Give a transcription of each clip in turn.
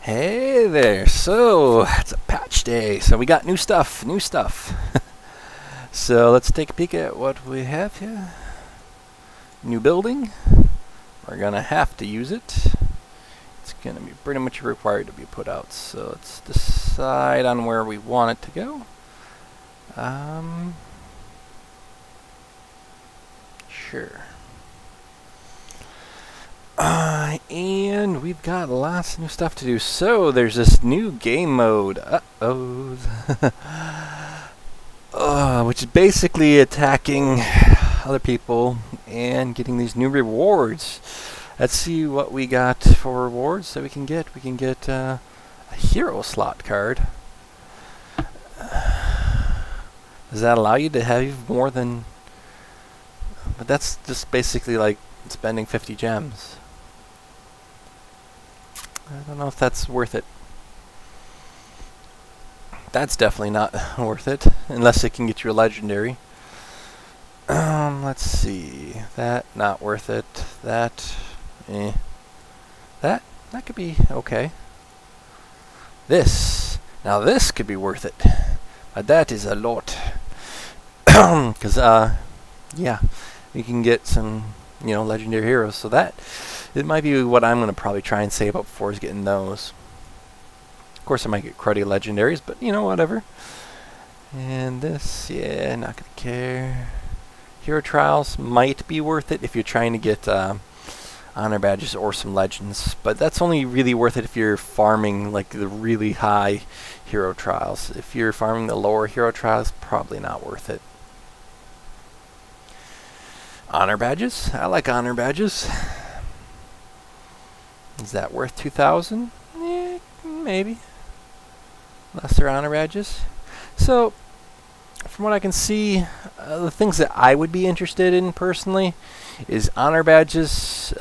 Hey there, so it's a patch day, so we got new stuff. So let's take a peek at what we have here. New building, we're gonna have to use it. It's gonna be pretty much required to be put out, so let's decide on where we want it to go. Sure. And we've got lots of new stuff to do. So there's this new game mode. Which is basically attacking other people and getting these new rewards. Let's see what we got for rewards that we can get. We can get a hero slot card. Does that allow you to have more than... But that's just basically like spending 50 gems. I don't know if that's worth it. That's definitely not worth it, unless it can get you a legendary. Let's see. That, not worth it. That, eh. That could be okay. This, now this could be worth it. But that is a lot. Because, yeah, you can get some, legendary heroes. So that, it might be what I'm going to probably try and save up for, is getting those. Of course, I might get cruddy legendaries, but, whatever. And this, yeah, not going to care. Hero Trials might be worth it if you're trying to get honor badges or some legends. But that's only really worth it if you're farming, like, the really high Hero Trials. If you're farming the lower Hero Trials, probably not worth it. Honor badges? I like honor badges. Is that worth 2,000? Maybe. Lesser honor badges. So, from what I can see, the things that I would be interested in personally is honor badges.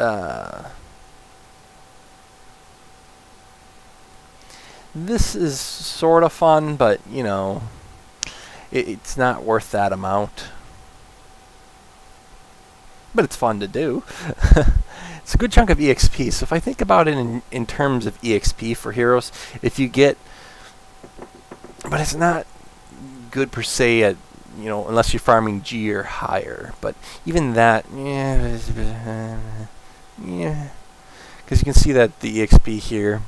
This is sort of fun, but, it's not worth that amount. But it's fun to do. It's a good chunk of EXP. So if I think about it in terms of EXP for heroes, if you get... But it's not good per se at, unless you're farming G or higher. But even that, yeah. Because you can see that the EXP here,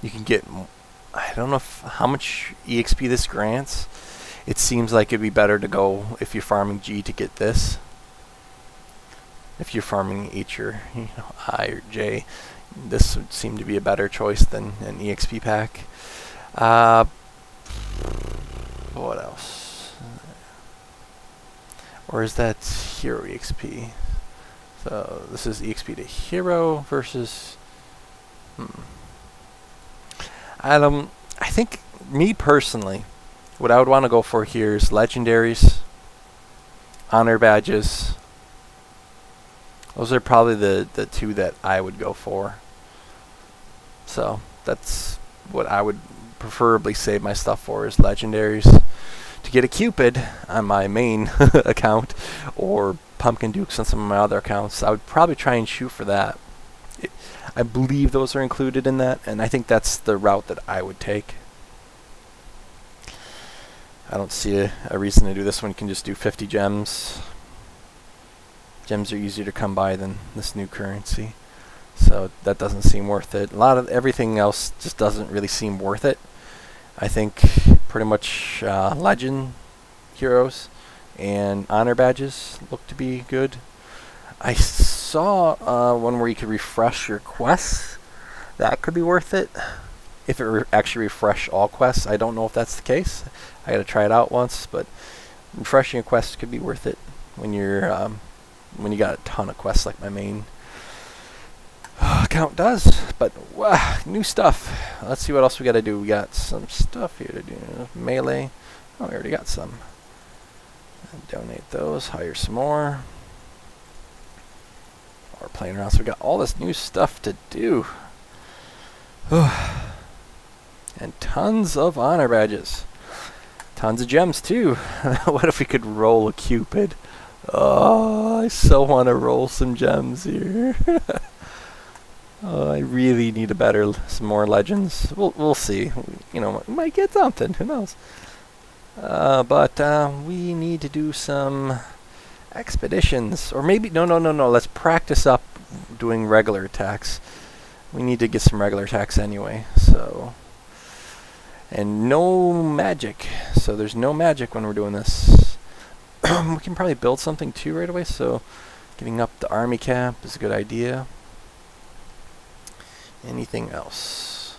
you can get... I don't know how much EXP this grants. It seems like it'd be better to go, if you're farming G, to get this. If you're farming H or I or J, this would seem to be a better choice than an EXP pack. What else? Or is that hero EXP? So this is EXP to hero versus... I think, me personally, what I would want to go for here is legendaries, honor badges. Those are probably the two that I would go for. So that's what I would preferably save my stuff for, is legendaries. To get a Cupid on my main account, or Pumpkin Dukes on some of my other accounts, I would probably try and shoot for that. I believe those are included in that, and I think that's the route that I would take. I don't see a reason to do this one. You can just do 50 gems. Gems are easier to come by than this new currency. So that doesn't seem worth it. A lot of everything else just doesn't really seem worth it. I think pretty much legend heroes and honor badges look to be good. I saw one where you could refresh your quests. That could be worth it. If it actually refresh all quests. I don't know if that's the case. I gotta try it out once, but refreshing a quest could be worth it when you're when you got a ton of quests like my main account does. But new stuff. Let's see what else we gotta do. We got some stuff here to do. Melee. Oh, we already got some. Donate those. Hire some more. We're playing around, so we got all this new stuff to do. And tons of honor badges. Tons of gems too. What if we could roll a Cupid? Oh, I so want to roll some gems here. I really need some more legends. We'll see. You know, we might get something. Who knows? But we need to do some expeditions, or maybe no. Let's practice up doing regular attacks. We need to get some regular attacks anyway. So, and no magic. So there's no magic when we're doing this. We can probably build something too right away. So, getting up the army camp is a good idea. Anything else?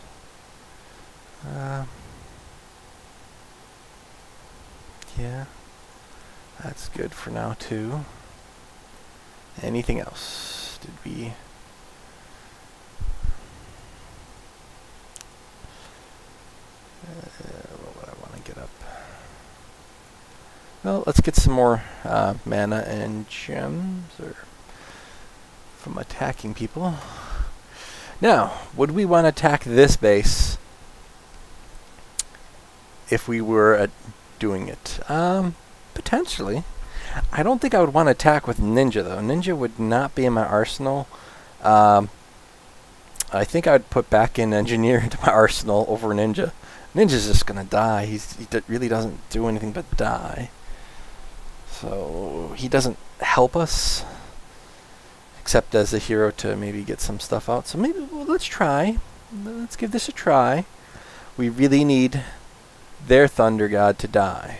Yeah, that's good for now too. Anything else? Did we? What would I want to get up? Well, let's get some more mana and gems from attacking people. Now, would we want to attack this base if we were doing it? Potentially. I don't think I would want to attack with Ninja, though. Ninja would not be in my arsenal. I think I would put back in Engineer into my arsenal over Ninja. Ninja's just going to die. He really doesn't do anything but die. So, he doesn't help us. Except as a hero to maybe get some stuff out. So maybe, well, let's try. Let's give this a try. We really need their Thunder God to die.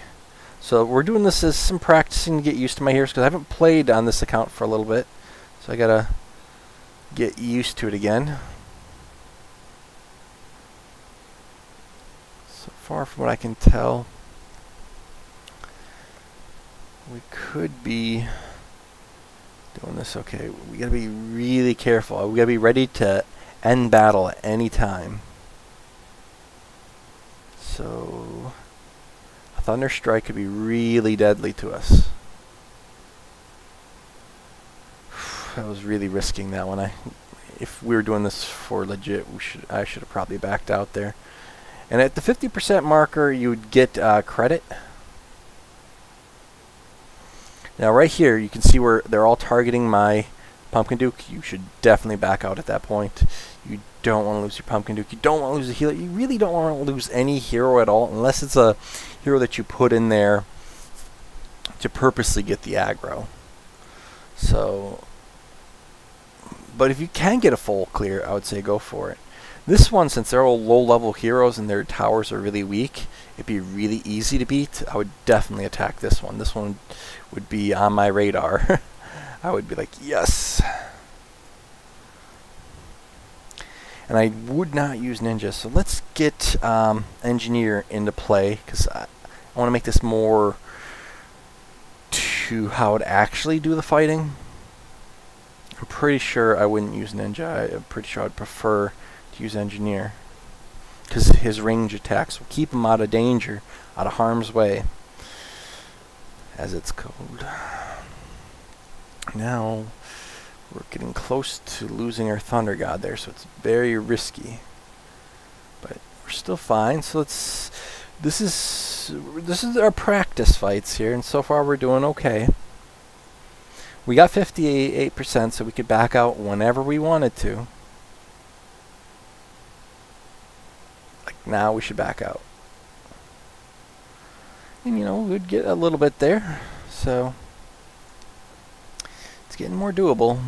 So we're doing this as some practicing to get used to my heroes, because I haven't played on this account for a little bit. So I gotta get used to it again. So far from what I can tell, we could be doing this okay. We gotta be really careful. We gotta be ready to end battle at any time. So a Thunder Strike could be really deadly to us. I was really risking that one. If we were doing this for legit, I should have probably backed out there. And at the 50% marker, you would get credit. Now right here, you can see where they're all targeting my Pumpkin Duke. You should definitely back out at that point. You don't want to lose your Pumpkin Duke. You don't want to lose a healer. You really don't want to lose any hero at all, unless it's a hero that you put in there to purposely get the aggro. So, but if you can get a full clear, I would say go for it. This one, since they're all low-level heroes and their towers are really weak, it'd be really easy to beat. I would definitely attack this one. This one would be on my radar. I would be like, yes. And I would not use Ninja. So let's get Engineer into play, because I want to make this more to how it actually do the fighting. I'm pretty sure I wouldn't use Ninja. I'm pretty sure I'd prefer to use Engineer, because his range attacks will keep him out of danger, out of harm's way, as it's called. Now we're getting close to losing our Thunder God there, so it's very risky, but we're still fine. So let's this is our practice fights here, and so far we're doing okay. We got 58%, so we could back out whenever we wanted to. Like now, we should back out. And you know, we'd get a little bit there, so it's getting more doable.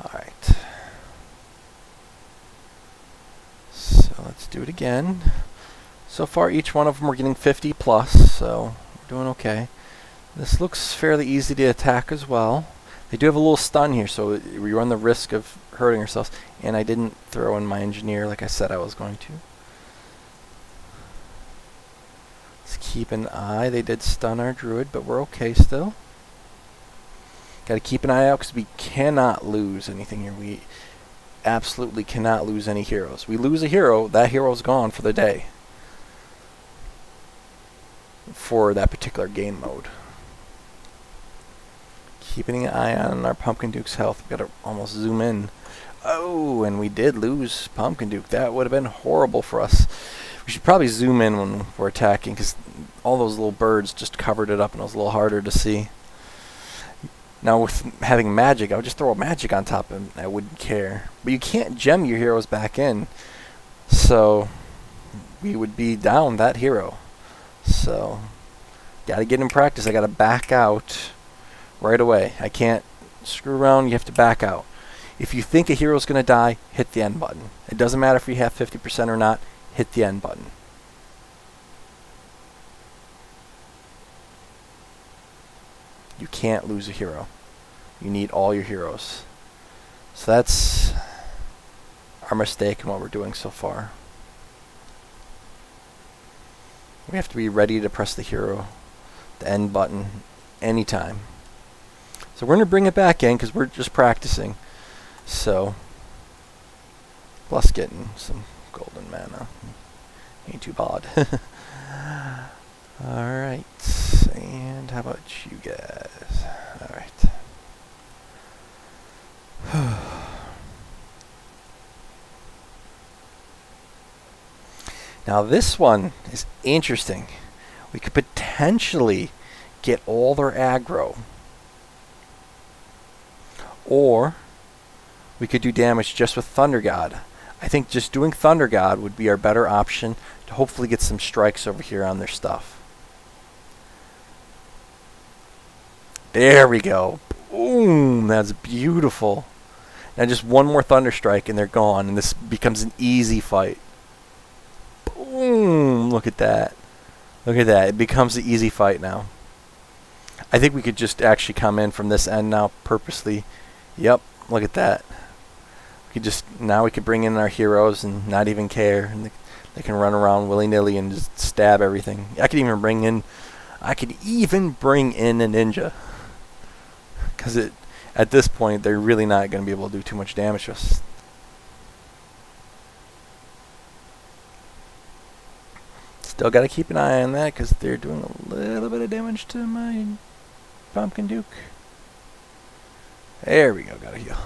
Alright. So let's do it again. So far, each one of them we're getting 50 plus, so we're doing okay. This looks fairly easy to attack as well. They do have a little stun here, so we run the risk of hurting ourselves. And I didn't throw in my Engineer like I said I was going to. Let's keep an eye. They did stun our Druid, but we're okay still. Got to keep an eye out, because we cannot lose anything here. We absolutely cannot lose any heroes. We lose a hero, that hero's gone for the day. For that particular game mode. Keeping an eye on our Pumpkin Duke's health. We've got to almost zoom in. Oh, and we did lose Pumpkin Duke. That would have been horrible for us. We should probably zoom in when we're attacking, because all those little birds just covered it up and it was a little harder to see. Now with having magic, I would just throw a magic on top and I wouldn't care. But you can't gem your heroes back in. So we would be down that hero. So gotta get in practice. I gotta back out right away. I can't screw around. You have to back out. If you think a hero's gonna die, hit the end button. It doesn't matter if you have 50% or not. Hit the end button. You can't lose a hero. You need all your heroes. So that's our mistake in what we're doing so far. We have to be ready to press the end button, anytime. So we're going to bring it back in because we're just practicing. So, plus getting some golden mana. Ain't too bad. Alright, and how about you guys? Alright. Now this one is interesting. We could potentially get all their aggro. Or we could do damage just with Thunder God. I think just doing Thunder God would be our better option to hopefully get some strikes over here on their stuff. There we go. Boom! That's beautiful. Now just one more Thunder Strike and they're gone, and this becomes an easy fight. Boom! Look at that. Look at that. It becomes an easy fight now. I think we could just actually come in from this end now purposely. Yep, look at that. We could just, now we could bring in our heroes and not even care. And they can run around willy-nilly and just stab everything. I could even bring in a ninja. Because at this point, they're really not going to be able to do too much damage to us. Still got to keep an eye on that because they're doing a little bit of damage to my Pumpkin Duke. There we go, got to heal.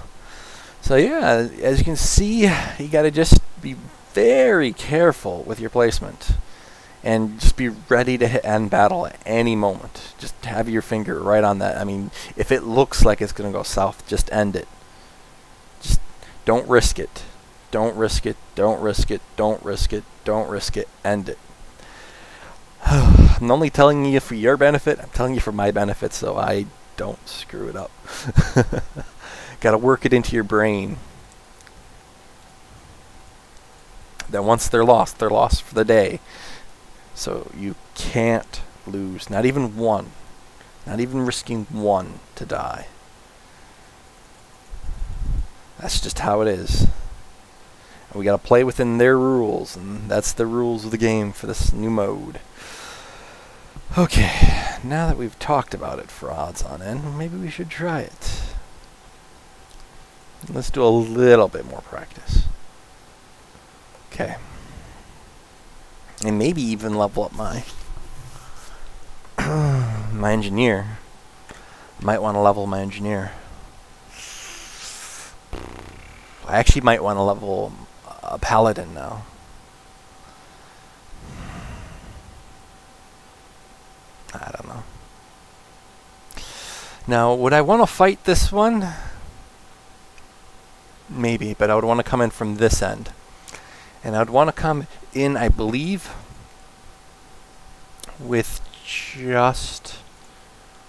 So yeah, as you can see, you got to just be very careful with your placement. And just be ready to end battle at any moment. Just have your finger right on that. I mean, if it looks like it's going to go south, just end it. Just don't risk it. Don't risk it. Don't risk it. Don't risk it. Don't risk it. End it. I'm only telling you for your benefit. I'm telling you for my benefit, so I don't screw it up. Got to work it into your brain. That once they're lost for the day. So you can't lose, not even one, not even risking one to die. That's just how it is. And we got to play within their rules, and that's the rules of the game for this new mode. Okay, now that we've talked about it for odds on end, maybe we should try it. Let's do a little bit more practice. Okay. And maybe even level up my my engineer. Might want to level my engineer. I actually might want to level a paladin now. I don't know. Now, would I want to fight this one? Maybe, but I would want to come in from this end. And I would want to come in, I believe, with just...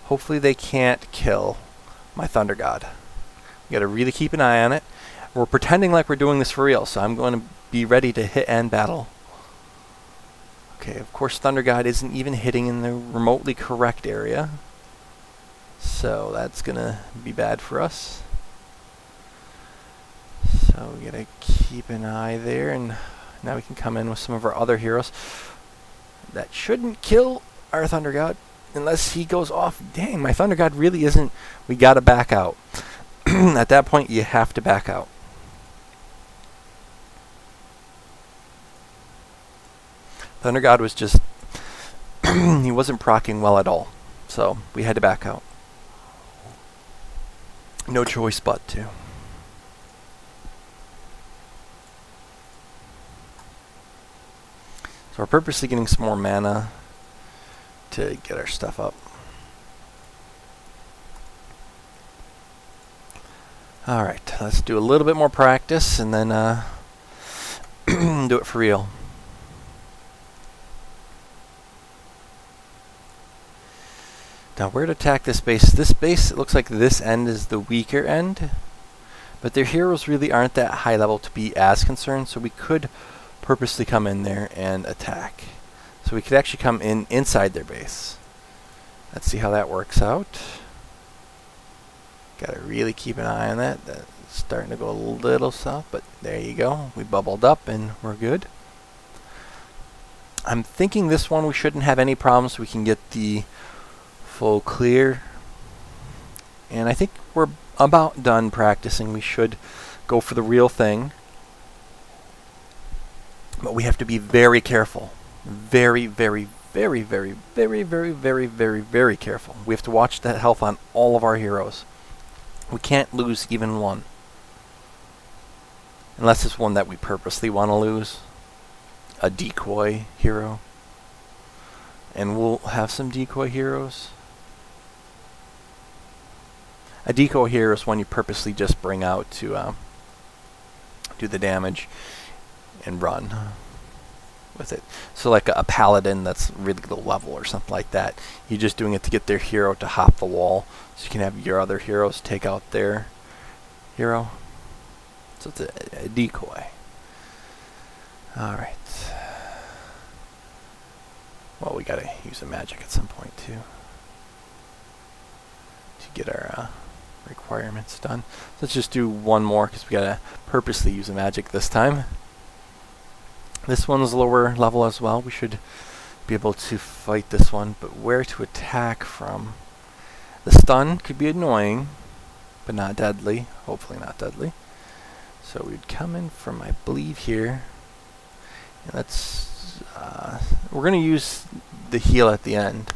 Hopefully they can't kill my Thunder God. We got to really keep an eye on it. We're pretending like we're doing this for real, so I'm going to be ready to hit end battle. Okay, of course Thunder God isn't even hitting in the remotely correct area. So that's going to be bad for us. So we gotta keep an eye there, and now we can come in with some of our other heroes. That shouldn't kill our Thunder God unless he goes off. Dang, my Thunder God really isn't. We gotta back out. At that point, you have to back out. Thunder God was just... he wasn't proccing well at all. So we had to back out. No choice but to. So we're purposely getting some more mana to get our stuff up. Alright, let's do a little bit more practice and then do it for real. Now where to attack this base? This base, it looks like this end is the weaker end, but their heroes really aren't that high level to be as concerned, so we could purposely come in there and attack. So we could actually come in inside their base. Let's see how that works out. Gotta really keep an eye on that. That's starting to go a little south, but there you go. We bubbled up and we're good. I'm thinking this one we shouldn't have any problems. We can get the full clear. And I think we're about done practicing. We should go for the real thing. But we have to be very careful. Very, very, very, very, very, very, very, very, very careful. We have to watch that health on all of our heroes. We can't lose even one. Unless it's one that we purposely want to lose. A decoy hero. And we'll have some decoy heroes. A decoy hero is one you purposely just bring out to do the damage and run with it. So like a paladin that's really low level or something like that. You're just doing it to get their hero to hop the wall, so you can have your other heroes take out their hero. So it's a decoy. Alright. Well, we gotta use a magic at some point too to get our requirements done. Let's just do one more because we gotta purposely use a magic this time. This one's lower level as well. We should be able to fight this one, but where to attack from? The stun could be annoying, but not deadly. Hopefully not deadly. So we'd come in from, I believe, here. And let's, we're going to use the heal at the end.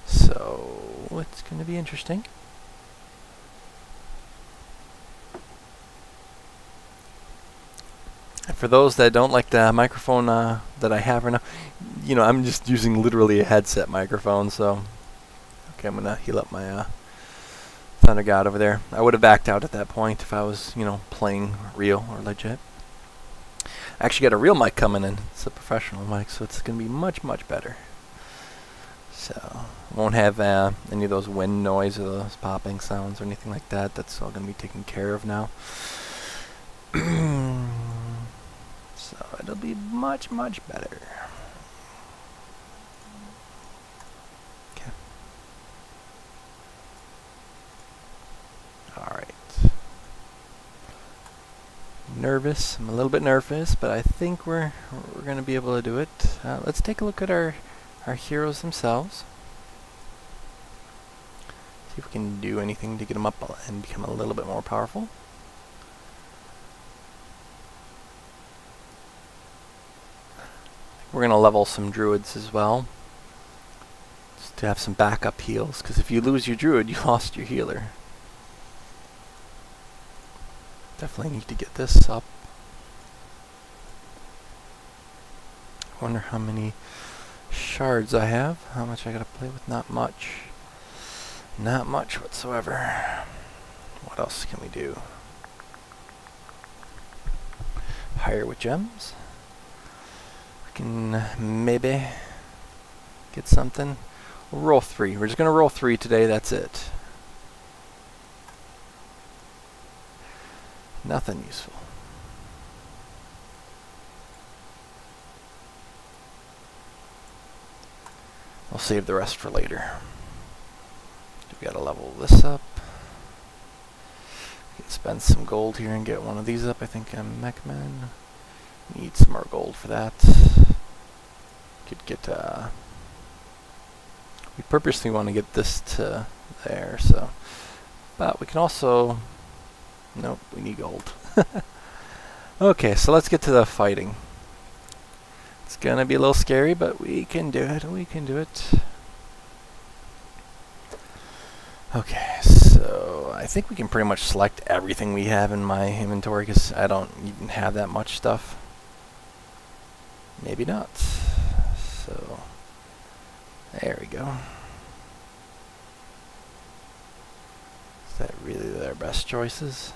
So it's going to be interesting. And for those that don't like the microphone that I have right now, you know, I'm just using literally a headset microphone, so okay, I'm gonna heal up my Thunder God over there. I would have backed out at that point if I was, you know, playing real or legit. I actually got a real mic coming in. It's a professional mic, so it's gonna be much, much better. So won't have any of those wind noise or those popping sounds or anything like that. That's all gonna be taken care of now. So it'll be much, much better. Okay. Alright. Nervous. I'm a little bit nervous, but I think we're going to be able to do it. Let's take a look at our heroes themselves. See if we can do anything to get them up and become a little bit more powerful. We're going to level some druids as well, just to have some backup heals, because if you lose your druid, you lost your healer. Definitely need to get this up. I wonder how many shards I have, how much I got to play with. Not much. Not much whatsoever. What else can we do? Hire with gems. Can maybe get something. We'll roll 3. We're just going to roll 3 today. That's it. Nothing useful. I'll save the rest for later. We got to level this up. Spend some gold here and get one of these up. I think I'm Mechman. Need some more gold for that. Could get, we purposely want to get this to there, so. But we can also, nope, we need gold. Okay, so let's get to the fighting. It's gonna be a little scary, but we can do it, we can do it. Okay, so I think we can pretty much select everything we have in my inventory, because I don't even have that much stuff. Maybe not. So, there we go. Is that really their best choices?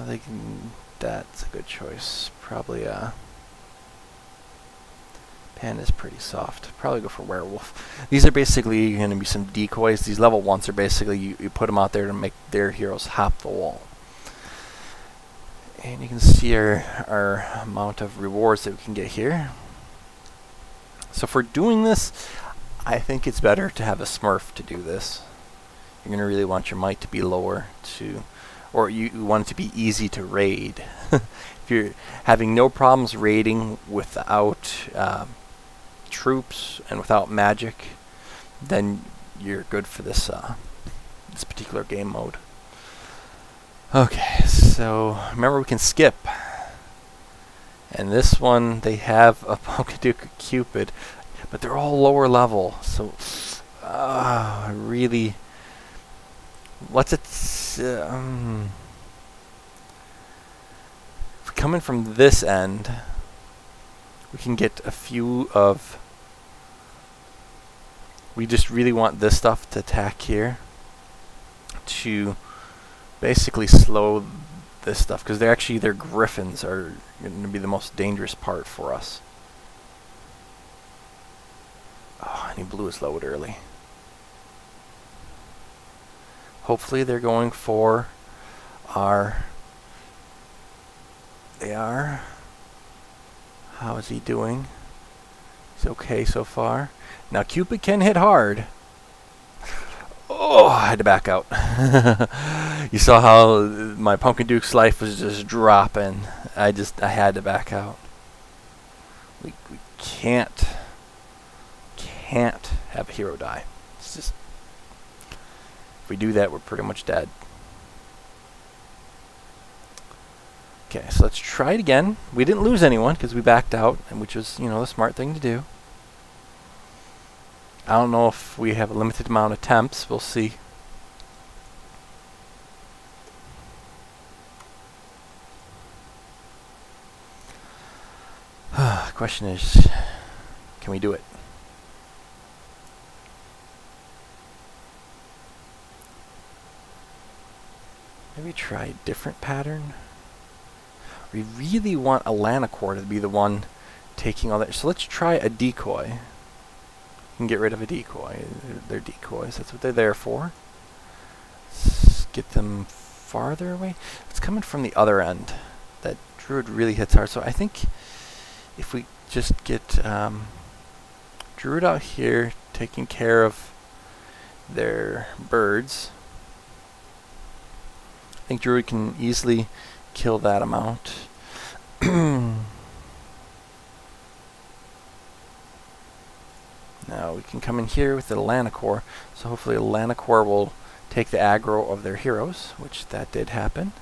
They can. That's a good choice. Probably Panda's pretty soft. Probably go for werewolf. These are basically going to be some decoys. These level 1s are basically you put them out there to make their heroes hop the wall. And you can see our amount of rewards that we can get here. So for doing this, I think it's better to have a Smurf to do this. You're going to really want your might to be lower or you want it to be easy to raid. If you're having no problems raiding without troops and without magic, then you're good for this this particular game mode. Okay, so remember we can skip. And this one, they have a Pumpkinduke Cupid, but they're all lower level. So, really, what's it? If we come in from this end, we can get a few of. We just really want this stuff to attack here to basically slow this stuff, because their griffins are going to be the most dangerous part for us. Oh, and he blew his load early. Hopefully they're going for our... They are. How is he doing? He's okay so far. Now Cupid can hit hard. Oh, I had to back out. You saw how my Pumpkinduke's life was just dropping. I had to back out. We can't have a hero die. It's just, if we do that, we're pretty much dead. Okay, so let's try it again. We didn't lose anyone because we backed out, which was, the smart thing to do. I don't know if we have a limited amount of attempts. We'll see. Question is, can we do it? Maybe try a different pattern. We really want a Lanacore to be the one taking all that. So let's try a decoy. Can get rid of a decoy. They're decoys. That's what they're there for. Let's get them farther away. It's coming from the other end. That Druid really hits hard. So I think if we just get Druid out here taking care of their birds, I think Druid can easily kill that amount. Now we can come in here with the Lanacore, so hopefully the Lanacore will take the aggro of their heroes, which that did happen.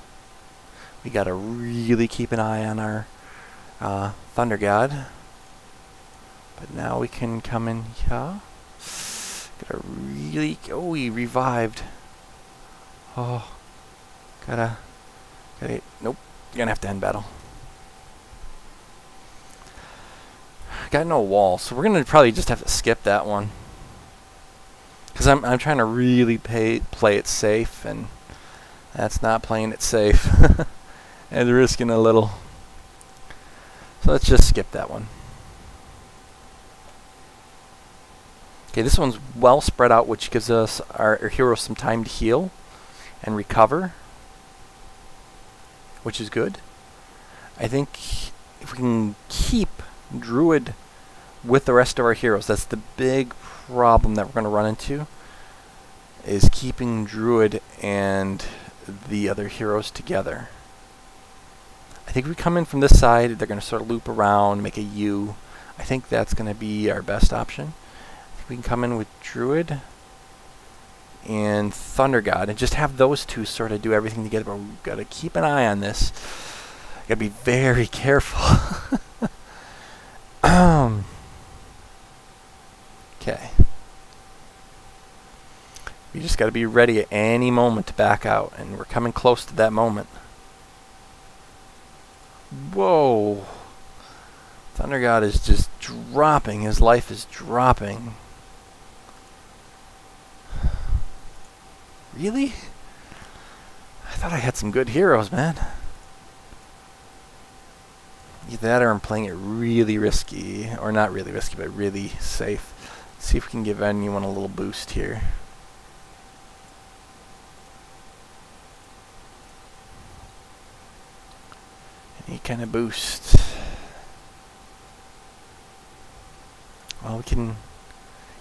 We gotta really keep an eye on our Thunder God. But now we can come in here. Gotta really... Oh, he revived. Oh. Gotta... Nope. You're gonna have to end battle. Got no wall, so we're gonna probably just have to skip that one. Because I'm trying to really play it safe, and that's not playing it safe. And risking a little. So let's just skip that one. Okay, this one's well spread out, which gives us our heroes some time to heal and recover, which is good. I think if we can keep Druid with the rest of our heroes, that's the big problem that we're going to run into, is keeping Druid and the other heroes together. I think if we come in from this side, they're going to sort of loop around, make a U. I think that's going to be our best option. I think we can come in with Druid and Thunder God and just have those two sort of do everything together, but we've got to keep an eye on this. Got to be very careful. Okay. We just got to be ready at any moment to back out, and we're coming close to that moment. Whoa. Thunder God is just dropping. His life is dropping. Really? I thought I had some good heroes, man. Either that or I'm playing it really risky. Or not really risky, but really safe. Let's see if we can give anyone a little boost here. Any kind of boost. Well, we can...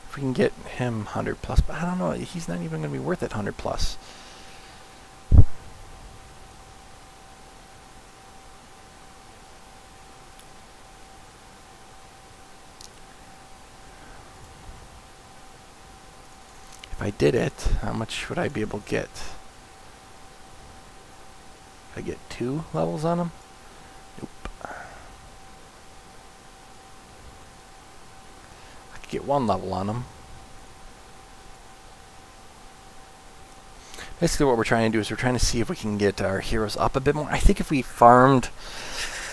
If we can get him 100 plus, but I don't know, he's not even going to be worth it 100 plus. If I did it, how much would I be able to get? If I get 2 levels on him? Nope. I could get 1 level on him. Basically what we're trying to do is we're trying to see if we can get our heroes up a bit more. I think if we farmed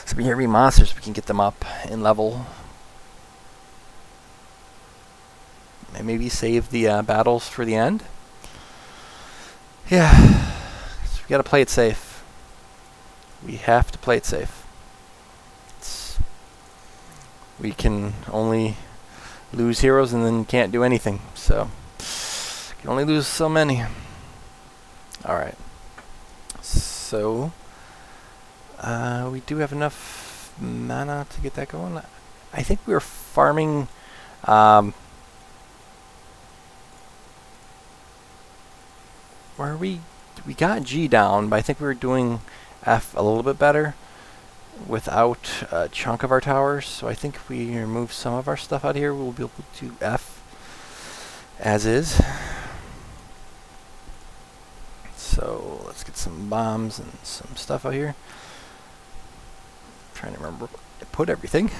some heavy monsters, we can get them up in level. And maybe save the battles for the end. Yeah, so we gotta play it safe. We have to play it safe. We can only lose heroes and then can't do anything. So, can only lose so many. Alright. So, we do have enough mana to get that going. I think we were farming... where we got G down, but I think we were doing F a little bit better without a chunk of our towers. So I think if we remove some of our stuff out here, we'll be able to do F as is. So let's get some bombs and some stuff out here. I'm trying to remember where I put everything.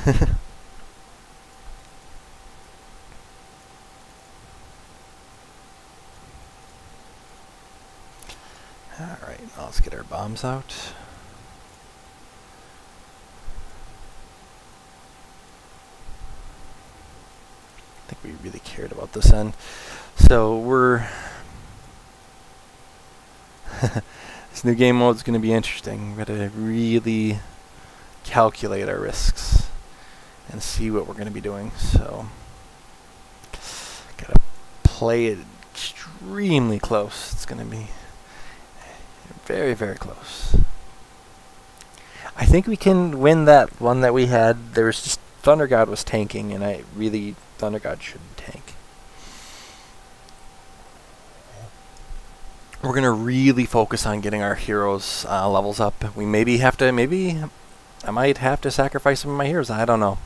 Alright, now let's get our bombs out. I think we really cared about this end. So we're... this new game mode is going to be interesting. We've got to really calculate our risks and see what we're going to be doing. So, got to play it extremely close. It's going to be... very, very close. I think we can win that one that we had. There was just Thunder God was tanking, and Thunder God shouldn't tank. We're gonna really focus on getting our heroes levels up. We maybe I might have to sacrifice some of my heroes. I don't know.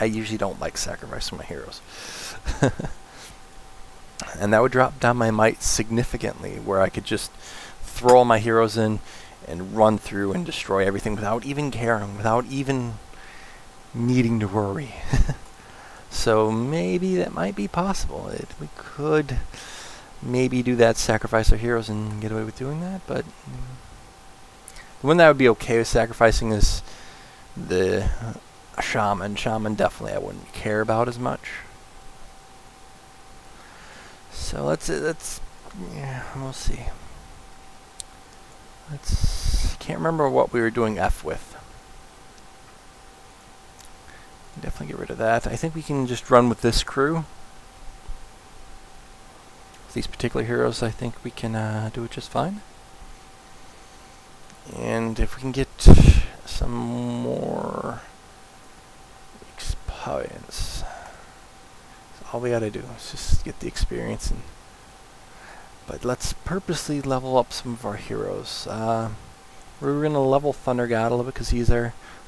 I usually don't like sacrificing my heroes. And that would drop down my might significantly, where I could just throw all my heroes in and run through and destroy everything without even caring, without even needing to worry. So maybe that might be possible. We could maybe do that, sacrifice our heroes and get away with doing that, but the one that would be okay with sacrificing is the Shaman. Shaman definitely I wouldn't care about as much. So let's yeah, we'll see. Can't remember what we were doing F with. Definitely get rid of that. I think we can just run with this crew. With these particular heroes, I think we can do it just fine. And if we can get some more experience, all we gotta do is just get the experience. But let's purposely level up some of our heroes. We're gonna level Thunder God a little bit because he's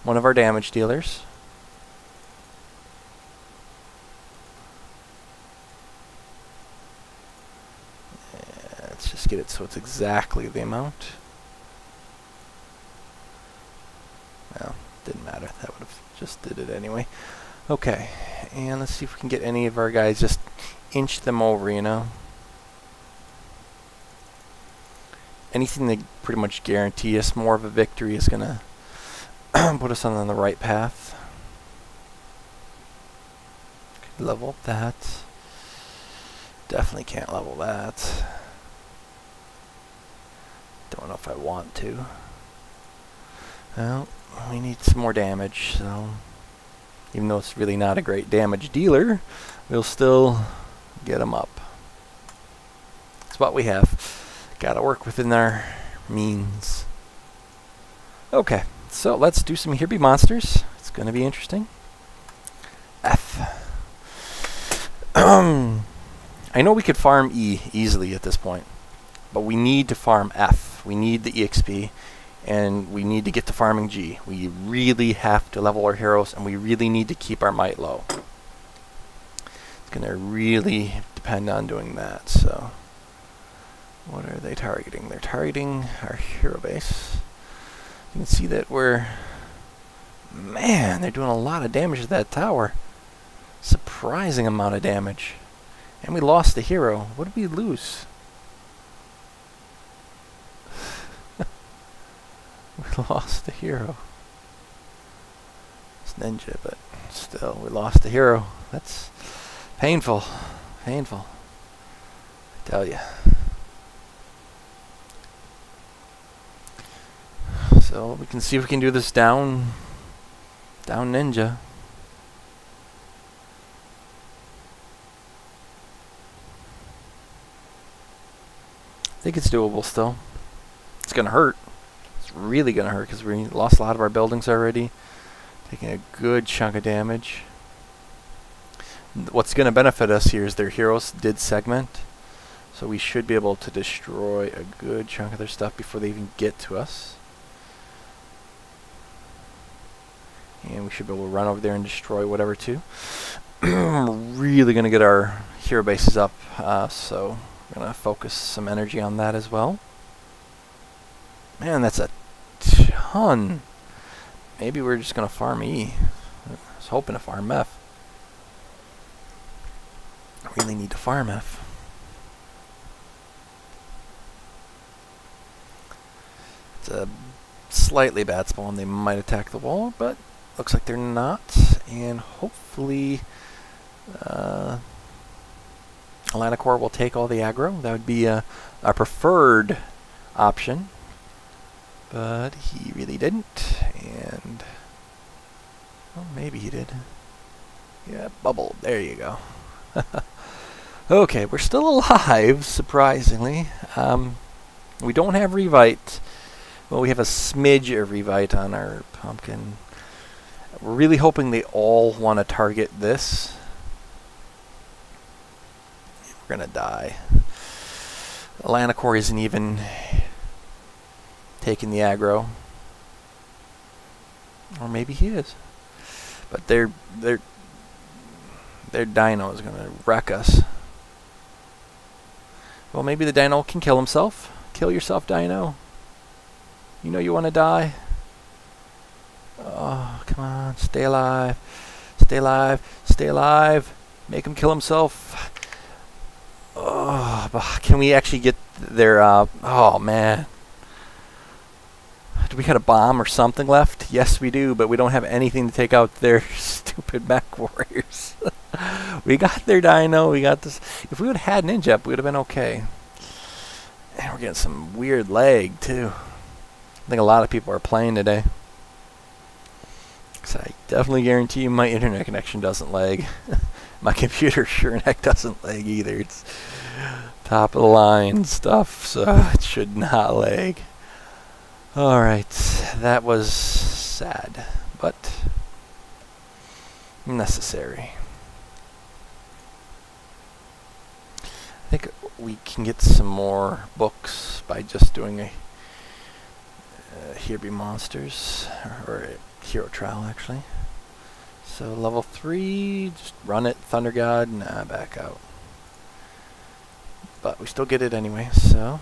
one of our damage dealers. Let's just get it so it's exactly the amount. Well, didn't matter. That would have just did it anyway. Okay, and let's see if we can get any of our guys, just inch them over, you know. Anything that pretty much guarantee us more of a victory is gonna put us on the right path. Could level up that. Definitely can't level that. don't know if I want to. Well, we need some more damage, so even though it's really not a great damage dealer, we'll still get him up. That's what we have. Gotta work within our means. Okay, so let's do some Here Be Monsters. It's gonna be interesting. F. I know we could farm E easily at this point, but we need to farm F. We need the EXP, and we need to get to farming G. We really have to level our heroes, and we really need to keep our might low. It's going to really depend on doing that. So, what are they targeting? They're targeting our hero base. You can see that man, they're doing a lot of damage to that tower. Surprising amount of damage. And we lost the hero. What did we lose? We lost the hero. It's Ninja, but still, we lost the hero. That's painful. Painful. I tell you. So we can see if we can do this down Ninja. I think it's doable still. It's gonna hurt. It's really gonna hurt because we lost a lot of our buildings already. Taking a good chunk of damage. What's gonna benefit us here is their heroes did segment. So we should be able to destroy a good chunk of their stuff before they even get to us. And we should be able to run over there and destroy whatever too. We're really gonna get our hero bases up, so we're going to focus some energy on that as well. Man, that's a ton. Maybe we're just going to farm E. I was hoping to farm F. I really need to farm F. It's a slightly bad spawn. They might attack the wall, but looks like they're not. And hopefully Atlanacor will take all the aggro. That would be a preferred option. But he really didn't. And, well, maybe he did. Yeah, bubble. There you go. Okay, we're still alive, surprisingly. We don't have Revite. Well, we have a smidge of Revite on our pumpkin. We're really hoping they all want to target this. We're gonna die. Atlanacor isn't even taking the aggro. Or maybe he is. But their dino is gonna wreck us. Well, maybe the dino can kill himself. Kill yourself, dino. You know you want to die. Oh, come on. Stay alive. Stay alive. Stay alive. Make him kill himself. Oh, can we actually get their, oh man. Do we got a bomb or something left? Yes, we do, but we don't have anything to take out their stupid mech warriors. We got their dino, we got this. If we would have had Ninja, we would have been okay. And we're getting some weird lag, too. I think a lot of people are playing today. Because I definitely guarantee you my internet connection doesn't lag. My computer sure and heck doesn't lag either. It's top of the line stuff, so it should not lag. Alright, that was sad, but necessary. I think we can get some more books by just doing a Here Be Monsters, or a hero trial actually. So level 3, just run it, Thunder God, nah, back out. But we still get it anyway, so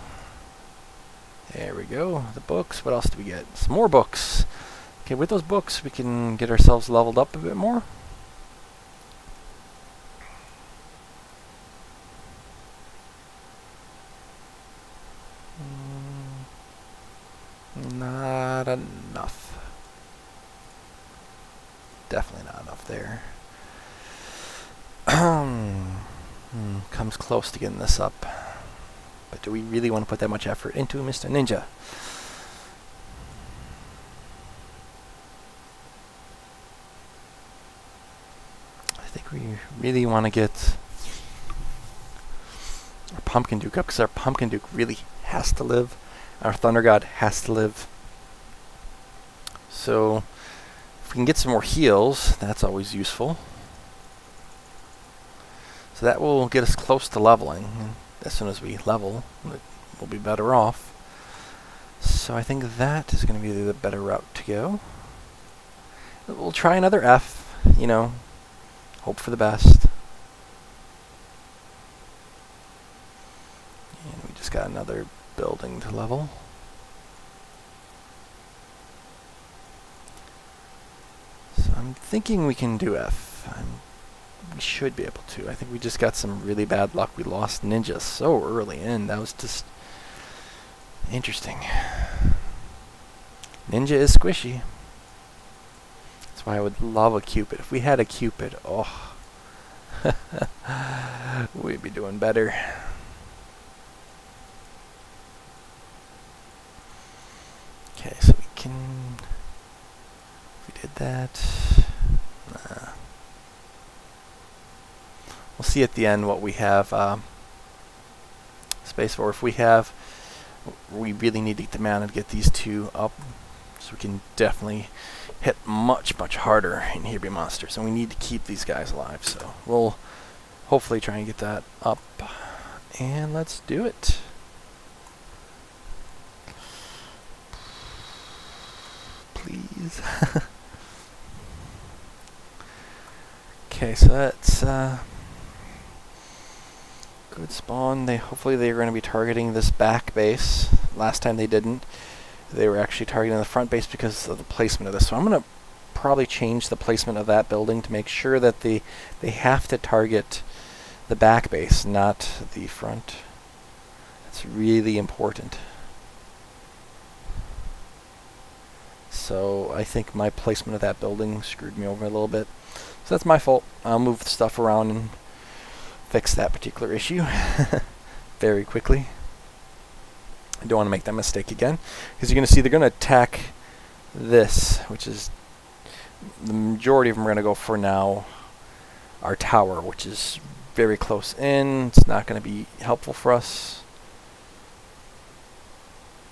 there we go. The books, what else do we get? Some more books. Okay, with those books we can get ourselves leveled up a bit more. Not enough. Definitely not enough there. Comes close to getting this up. But do we really want to put that much effort into Mr. Ninja? I think we really want to get our Pumpkin Duke up, because our Pumpkin Duke really has to live. Our Thunder God has to live. So if we can get some more heals, that's always useful. So that will get us close to leveling. And as soon as we level, we'll be better off. So I think that is going to be the better route to go. We'll try another F, you know, hope for the best. And we just got another building to level. So I'm thinking we can do F. We should be able to. I think we just got some really bad luck. We lost Ninja so early in. That was just interesting. Ninja is squishy. That's why I would love a Cupid. If we had a Cupid, oh, we'd be doing better. Okay, so we can, if we did that, we'll see at the end what we have space for. If we have, we really need to get the mana to get these two up, so we can definitely hit much harder in Heavy Monsters, and we need to keep these guys alive. So we'll hopefully try and get that up, and let's do it. Please. Okay, so that's good spawn. Hopefully they're going to be targeting this back base. Last time they didn't. They were actually targeting the front base because of the placement of this. So I'm going to probably change the placement of that building to make sure that they have to target the back base, not the front. That's really important. So I think my placement of that building screwed me over a little bit. So that's my fault. I'll move the stuff around and fix that particular issue very quickly. I don't want to make that mistake again, because you're going to see they're going to attack this, which is the majority of them are going to go for now our tower, which is very close in. It's not going to be helpful for us.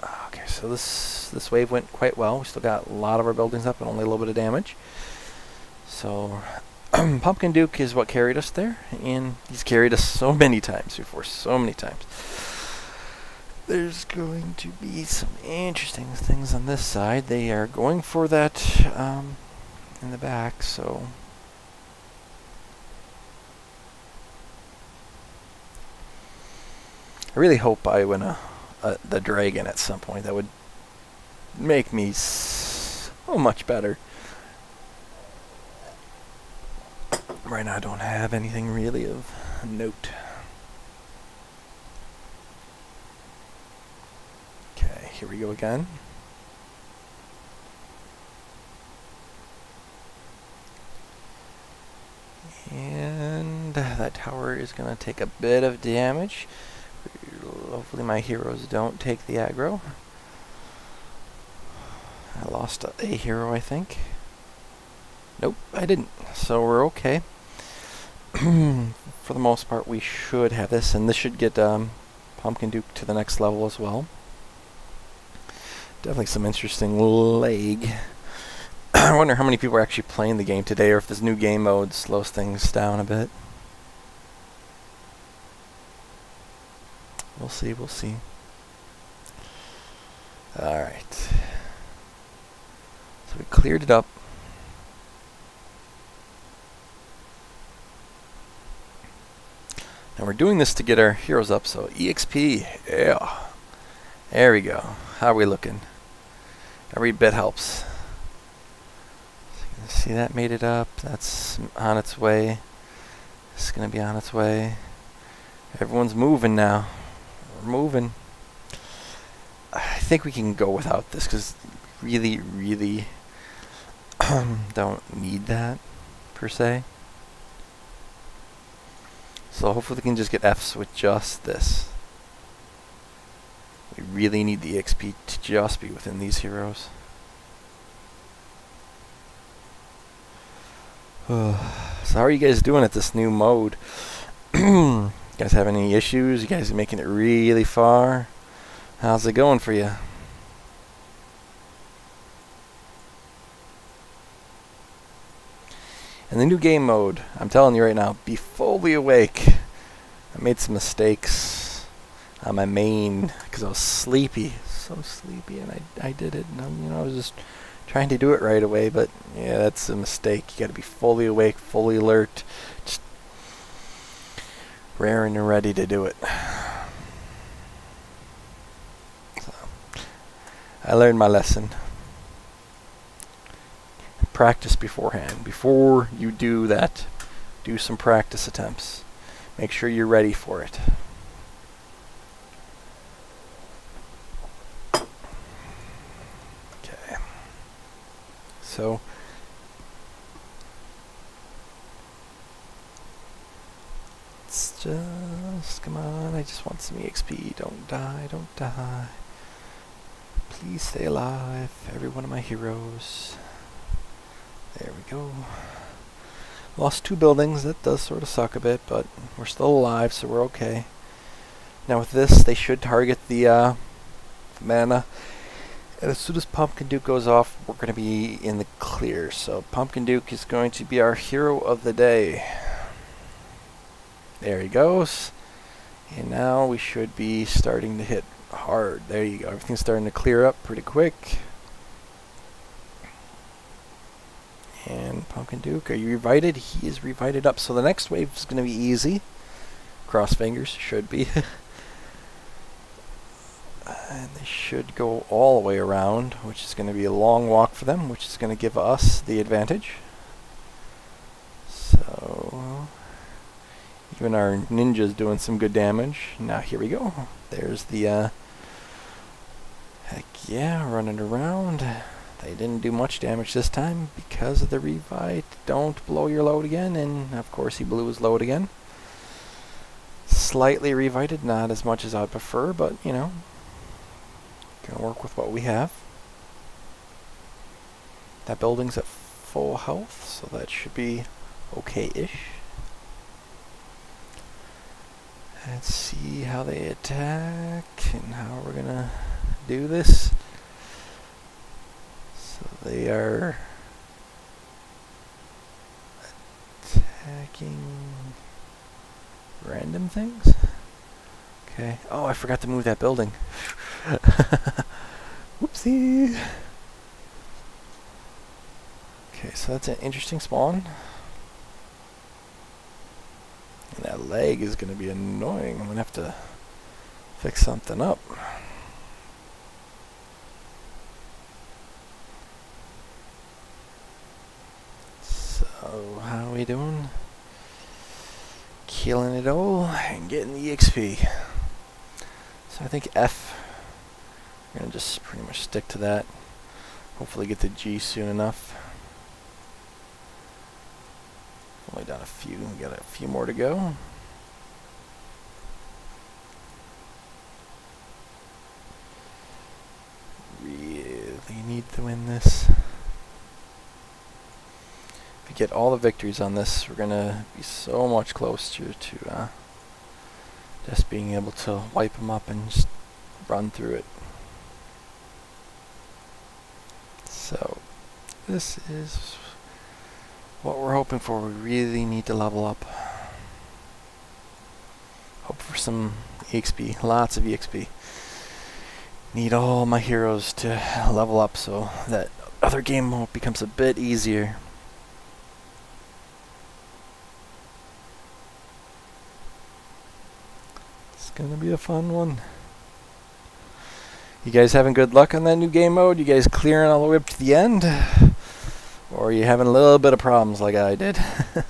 Okay, so this wave went quite well. We still got a lot of our buildings up and only a little bit of damage. So Pumpkin Duke is what carried us there, and he's carried us so many times before, so many times. There's going to be some interesting things on this side. They are going for that in the back, so I really hope I win the dragon at some point. That would make me so much better. Right now I don't have anything really of note. Okay, here we go again. And that tower is going to take a bit of damage. Hopefully my heroes don't take the aggro. I lost a hero, I think. Nope, I didn't. So we're okay. For the most part, we should have this, and this should get Pumpkin Duke to the next level as well. Definitely some interesting leg. I wonder how many people are actually playing the game today, or if this new game mode slows things down a bit. We'll see, we'll see. Alright. So we cleared it up. And we're doing this to get our heroes up, so EXP, yeah. There we go. How are we looking? Every bit helps. See, that made it up. That's on its way. It's going to be on its way. Everyone's moving now. We're moving. I think we can go without this, because really don't need that, per se. So hopefully we can just get Fs with just this. We really need the XP to just be within these heroes. So how are you guys doing at this new mode? You guys have any issues? You guys are making it really far? How's it going for you? In the new game mode, I'm telling you right now, be fully awake. I made some mistakes on my main because I was sleepy, so sleepy, and I did it. And I was just trying to do it right away, but yeah, that's a mistake. You got to be fully awake, fully alert, just raring and ready to do it. So, I learned my lesson. Practice beforehand. Before you do that, do some practice attempts. Make sure you're ready for it. Okay. So, let's just, come on, I just want some EXP. Don't die, don't die. Please stay alive, every one of my heroes. There we go. Lost 2 buildings. That does sort of suck a bit, but we're still alive, so we're okay. Now with this, they should target the mana. And as soon as Pumpkin Duke goes off, we're going to be in the clear. So Pumpkin Duke is going to be our hero of the day. There he goes. And now we should be starting to hit hard. There you go. Everything's starting to clear up pretty quick. And Pumpkin Duke, are you revited? He is revited up. So the next wave is going to be easy. Cross fingers, should be. And they should go all the way around, which is going to be a long walk for them, which is going to give us the advantage. So, even our ninja's doing some good damage. Now here we go. There's the, heck yeah, running around. They didn't do much damage this time because of the revive. Don't blow your load again, and of course he blew his load again. Slightly revited, not as much as I'd prefer, but you know, gonna work with what we have. That building's at full health, so that should be okay-ish. Let's see how they attack and how we're gonna do this. So they are attacking random things. Okay. Oh, I forgot to move that building. Whoopsie. Okay, so that's an interesting spawn. And that lag is going to be annoying. I'm going to have to fix something up. So, how are we doing? Killing it all and getting the XP. So I think F, we're going to just pretty much stick to that. Hopefully get to G soon enough. Only done a few, we got a few more to go. Really need to win this. If we get all the victories on this, we're gonna be so much closer to just being able to wipe them up and just run through it. So this is what we're hoping for. We really need to level up. Hope for some EXP, lots of EXP. Need all my heroes to level up so that other game mode becomes a bit easier. It's gonna be a fun one. You guys having good luck on that new game mode? You guys clearing all the way up to the end? Or are you having a little bit of problems like I did? I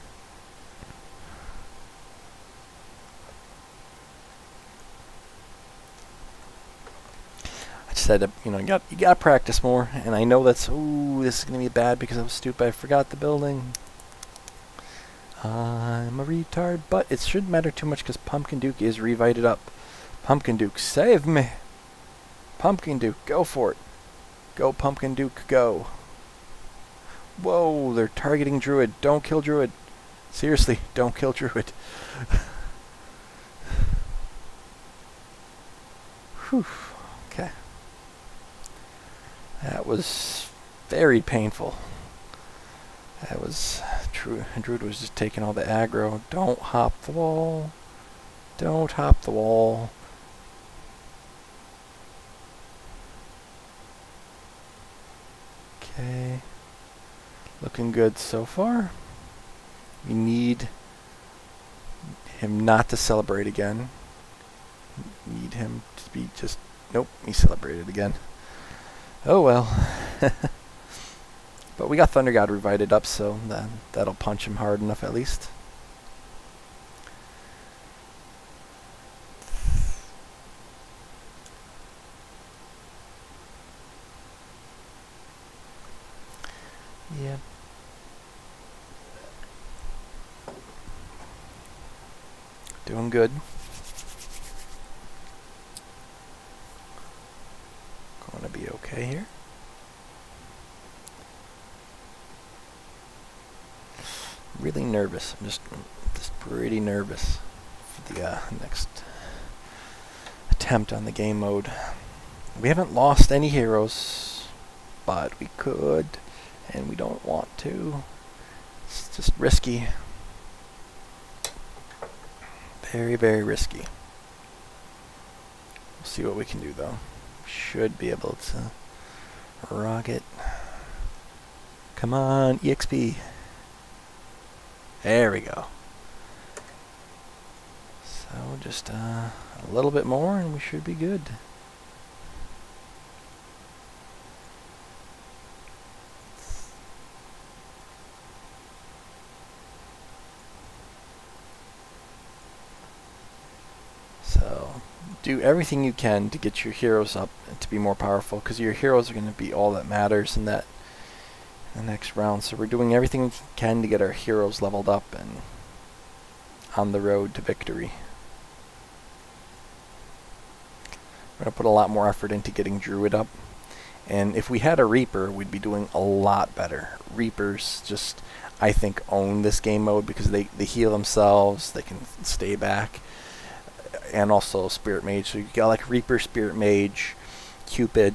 just had to, you know, you got to practice more. And I know that's, ooh, this is going to be bad because I was stupid. I forgot the building. I'm a retard, but it shouldn't matter too much because Pumpkin Duke is revited up. Pumpkin Duke, save me! Pumpkin Duke, go for it. Go, Pumpkin Duke, go. Whoa, they're targeting Druid. Don't kill Druid. Seriously, don't kill Druid. Whew. Okay. That was very painful. That was true. Druid was just taking all the aggro. Don't hop the wall. Don't hop the wall. Okay. Looking good so far. We need him not to celebrate again. Need him to be just... Nope, he celebrated again. Oh well. But we got Thunder God Revited up, so that'll punch him hard enough at least. Yeah. Doing good. Going to be okay here. Really nervous. I'm just pretty nervous for the next attempt on the game mode. We haven't lost any heroes, but we could, and we don't want to. It's just risky. Very, very risky. We'll see what we can do though. Should be able to rock it. Come on, EXP. There we go. So just a little bit more and we should be good. So do everything you can to get your heroes up and to be more powerful, because your heroes are going to be all that matters in the next round. So we're doing everything we can to get our heroes leveled up and on the road to victory. We're going to put a lot more effort into getting Druid up. And if we had a Reaper, we'd be doing a lot better. Reapers just, I think, own this game mode because they heal themselves, they can stay back, and also Spirit Mage. So you got like Reaper, Spirit Mage, Cupid,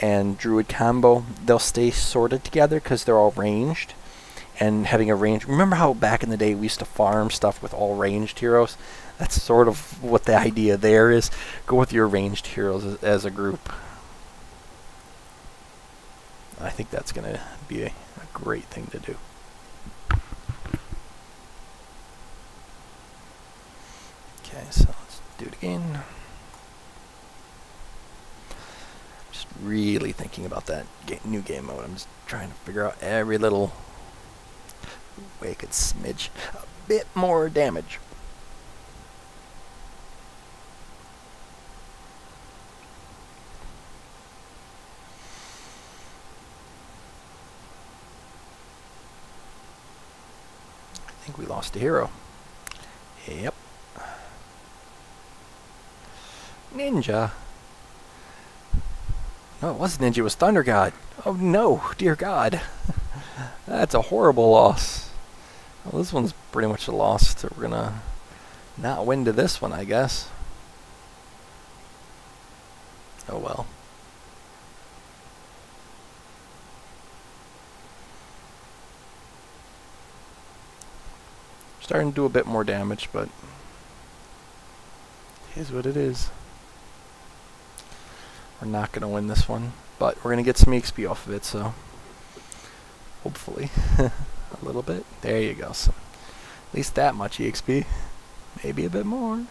and Druid combo. They'll stay sorted together because they're all ranged. And having a range, remember how back in the day we used to farm stuff with all ranged heroes? That's sort of what the idea there is. Go with your ranged heroes as a group. I think that's going to be a great thing to do. Okay, so let's do it again. Just really thinking about that new game mode. I'm just trying to figure out every little way I could smidge a bit more damage. I think we lost a hero. Yep. Ninja. No, it wasn't Ninja, it was Thunder God. Oh no, dear God. That's a horrible loss. Well, this one's pretty much a loss. So we're gonna not win to this one, I guess. Oh well. Starting to do a bit more damage, but it is what it is. We're not going to win this one, but we're going to get some XP off of it, so hopefully a little bit. There you go. So at least that much EXP. Maybe a bit more.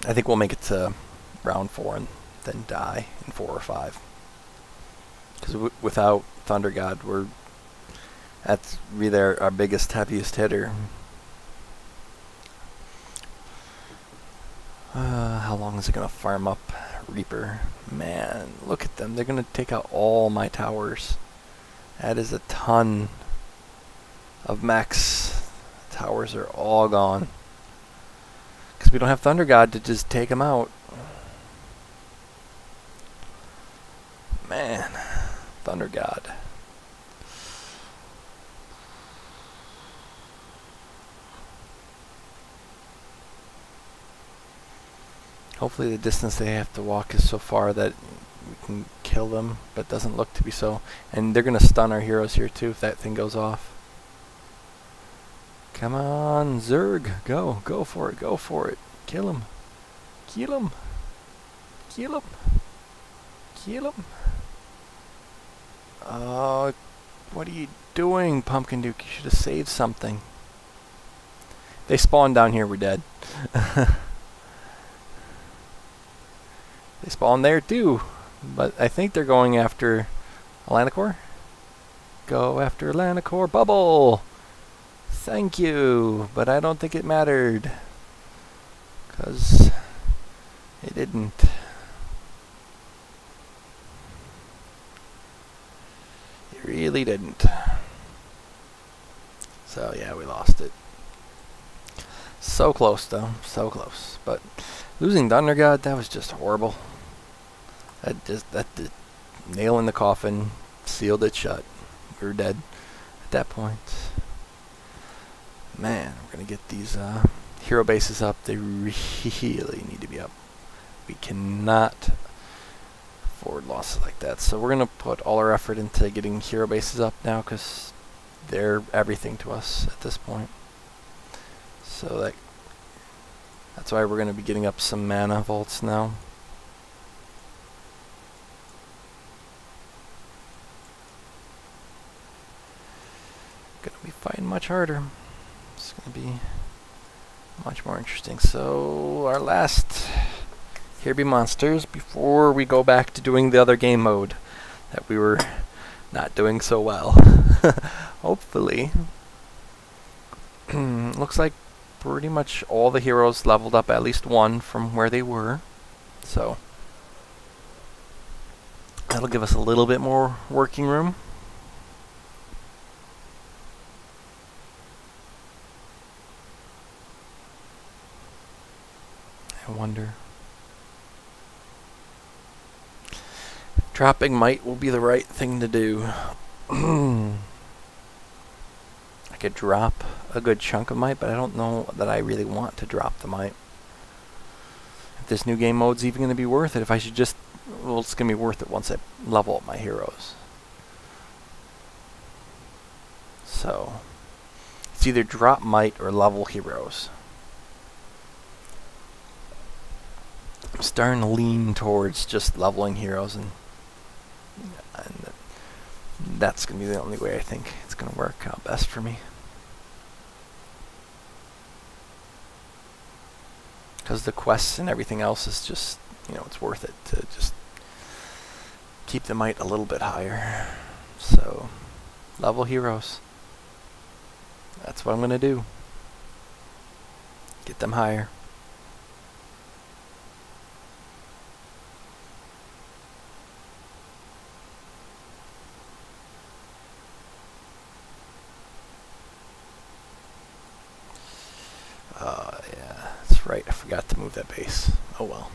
I think we'll make it to round 4 and then die in 4 or 5. Because without Thunder God, that's really our biggest, heaviest hitter. How long is it going to farm up Reaper? Man, look at them. They're going to take out all my towers. That is a ton of max. Towers are all gone. Because we don't have Thunder God to just take them out. Man, Thunder God. Hopefully the distance they have to walk is so far that we can kill them, but it doesn't look to be so. And they're going to stun our heroes here too if that thing goes off. Come on, Zerg. Go for it, go for it. Kill him. Kill him. Kill him. Kill him. Oh, what are you doing, Pumpkin Duke? You should have saved something. They spawn down here, we're dead. They spawn there too, but I think they're going after Atlanacor. Go after Atlanacor. Bubble! Thank you, but I don't think it mattered. Because it didn't. It really didn't. So yeah, we lost it. So close though, so close. But losing Thunder God, that was just horrible. That nail in the coffin, sealed it shut. We were dead at that point. Man, we're gonna get these hero bases up. They really need to be up. We cannot afford losses like that. So we're gonna put all our effort into getting hero bases up now, because they're everything to us at this point. So that's why we're gonna be getting up some mana vaults now. Gonna be fighting much harder. It's gonna be much more interesting. So our last Here Be Monsters before we go back to doing the other game mode that we were not doing so well. Hopefully. Looks like pretty much all the heroes leveled up at least one from where they were. So that'll give us a little bit more working room. I wonder. Dropping might will be the right thing to do. I could drop a good chunk of might, but I don't know that I really want to drop the might. If this new game mode's even going to be worth it, if I should just... Well, it's going to be worth it once I level up my heroes. So, it's either drop might or level heroes. I'm starting to lean towards just leveling heroes, and that's going to be the only way I think it's going to work out best for me. Because the quests and everything else is just, you know, it's worth it to just keep the might a little bit higher. So, level heroes. That's what I'm going to do. Get them higher. Yeah, that's right. I forgot to move that base. Oh well.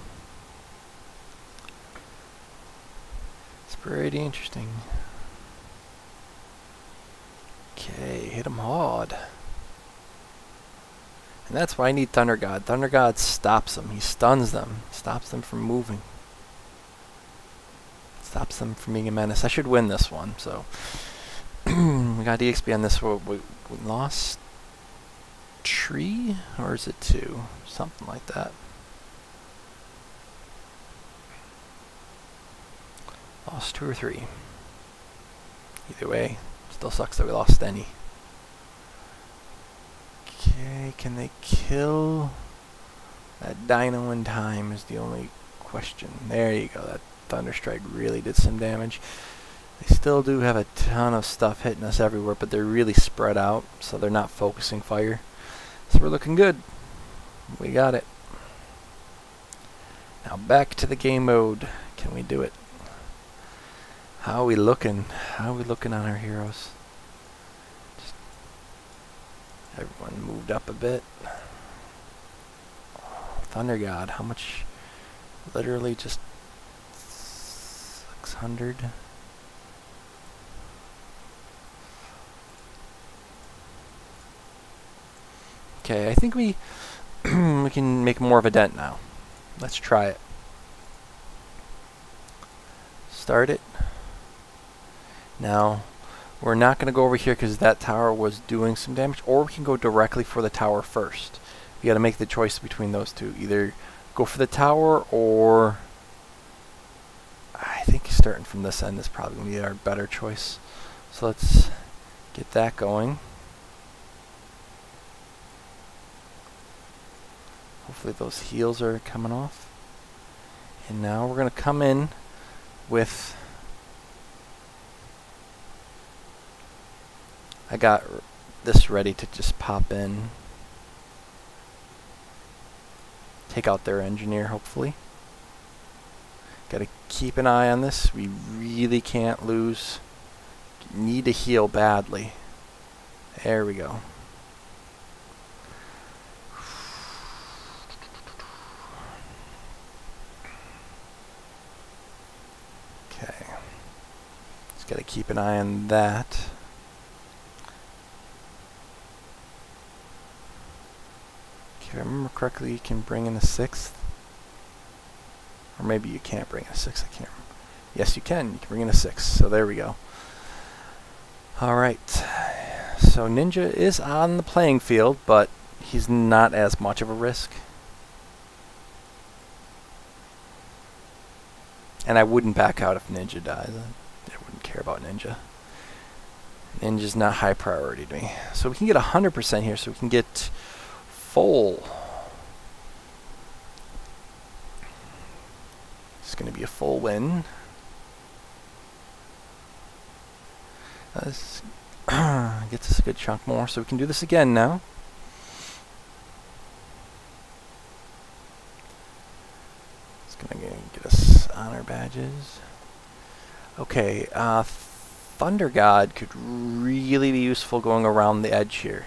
It's pretty interesting. Okay, hit him hard. And that's why I need Thunder God. Thunder God stops them. He stuns them. Stops them from moving. Stops them from being a menace. I should win this one, so. We got EXP on this. We lost 3, or is it 2? Something like that. Lost 2 or 3. Either way, still sucks that we lost any. Okay, can they kill that dino in time is the only question. There you go. That Thunderstrike really did some damage. They still do have a ton of stuff hitting us everywhere, but they're really spread out, so they're not focusing fire. So we're looking good. We got it. Now back to the game mode. Can we do it? How are we looking? How are we looking on our heroes? Just everyone moved up a bit. Thunder God, how much? Literally just 600. Okay, I think we we can make more of a dent now. Let's try it. Start it. Now, we're not going to go over here because that tower was doing some damage, or we can go directly for the tower first. You got to make the choice between those two. Either go for the tower, or I think starting from this end is probably going to be our better choice. So let's get that going. Hopefully those heals are coming off. And now we're going to come in with... I got this ready to just pop in. Take out their engineer, hopefully. Got to keep an eye on this. We really can't lose. Need to heal badly. There we go. Okay. Just got to keep an eye on that. If I remember correctly, you can bring in a 6th. Or maybe you can't bring in a 6th, I can't remember. Yes, you can. You can bring in a 6th. So there we go. Alright. So Ninja is on the playing field, but he's not as much of a risk. And I wouldn't back out if Ninja dies. I wouldn't care about Ninja. Ninja's not high priority to me. So we can get 100% here, so we can get full. It's going to be a full win. This gets us a good chunk more, so we can do this again now. It's going to get us honor badges. Okay, Thunder God could really be useful going around the edge here.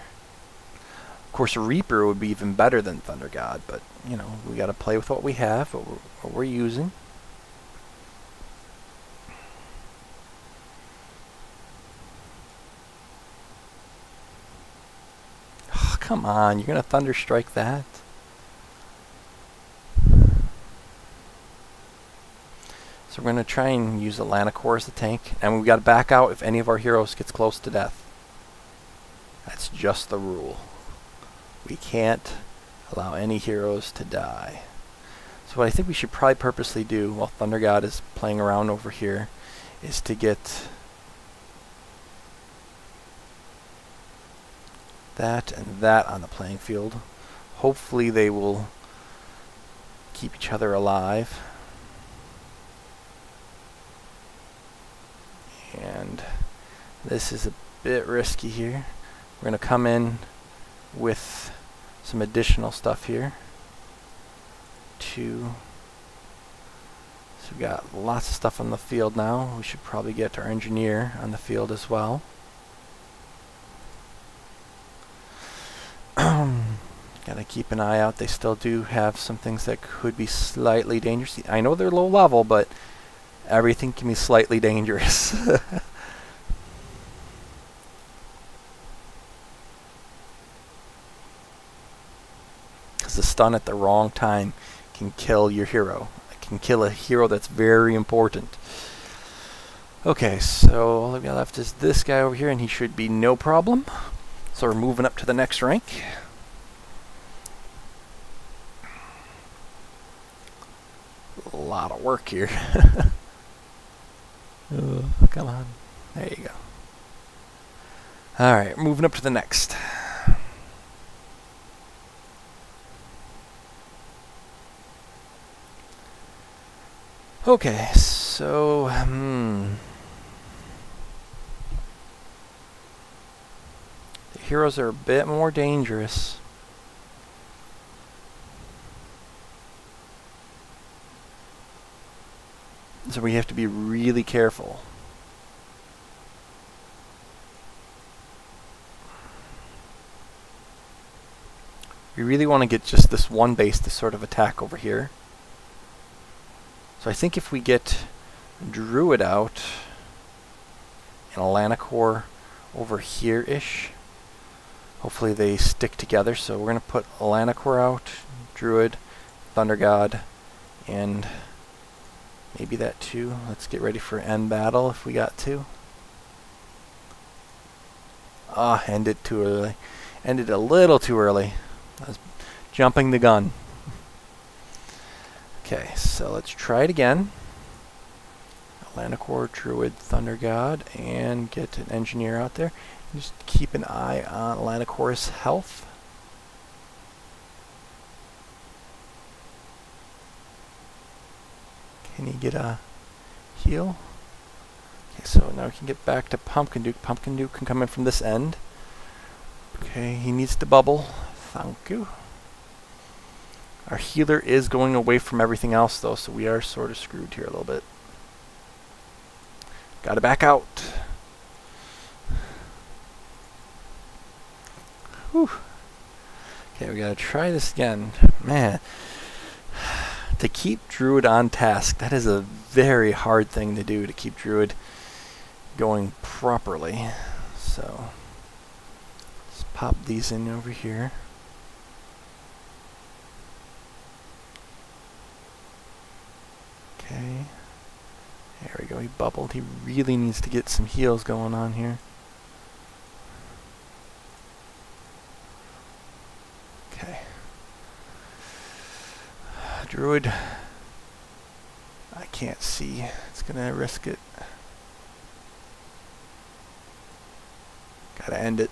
Of course, a Reaper would be even better than Thunder God, but, you know, we got to play with what we have, what we're using. Oh, come on, you're going to Thunder Strike that? So we're going to try and use Atlanacor as the tank, and we've got to back out if any of our heroes gets close to death. That's just the rule. We can't allow any heroes to die. So what I think we should probably purposely do while Thunder God is playing around over here is to get that and that on the playing field. Hopefully they will keep each other alive. And this is a bit risky here. We're going to come in with some additional stuff here. 2. So we got lots of stuff on the field now. We should probably get our engineer on the field as well. Gotta keep an eye out. They still do have some things that could be slightly dangerous. I know they're low level, but everything can be slightly dangerous. The stun at the wrong time can kill your hero. It can kill a hero that's very important. Okay, so all we got left is this guy over here, and he should be no problem. So we're moving up to the next rank. A lot of work here. Come on. There you go. Alright, moving up to the next. Okay, so, the heroes are a bit more dangerous. So we have to be really careful. We really want to get just this one base to sort of attack over here. So I think if we get Druid out, and Elanicore over here-ish. Hopefully they stick together, so we're going to put Elanicore out, Druid, Thunder God, and maybe that too. Let's get ready for end battle if we got to. Ah, ended too early. Ended a little too early. I was jumping the gun. Okay, so let's try it again. Elanicore, Druid, Thunder God, and get an Engineer out there. Just keep an eye on Elanicore's health. Can he get a heal? Okay, so now we can get back to Pumpkin Duke. Pumpkin Duke can come in from this end. Okay, he needs to bubble. Thank you. Our healer is going away from everything else though, so we are sort of screwed here a little bit. Gotta back out. Whew. Okay, we gotta try this again. Man, to keep Druid on task, that is a very hard thing to do, to keep Druid going properly. So, let's pop these in over here. Okay. There we go, he bubbled. He really needs to get some heals going on here. Okay. Druid. I can't see. It's gonna risk it. Gotta end it.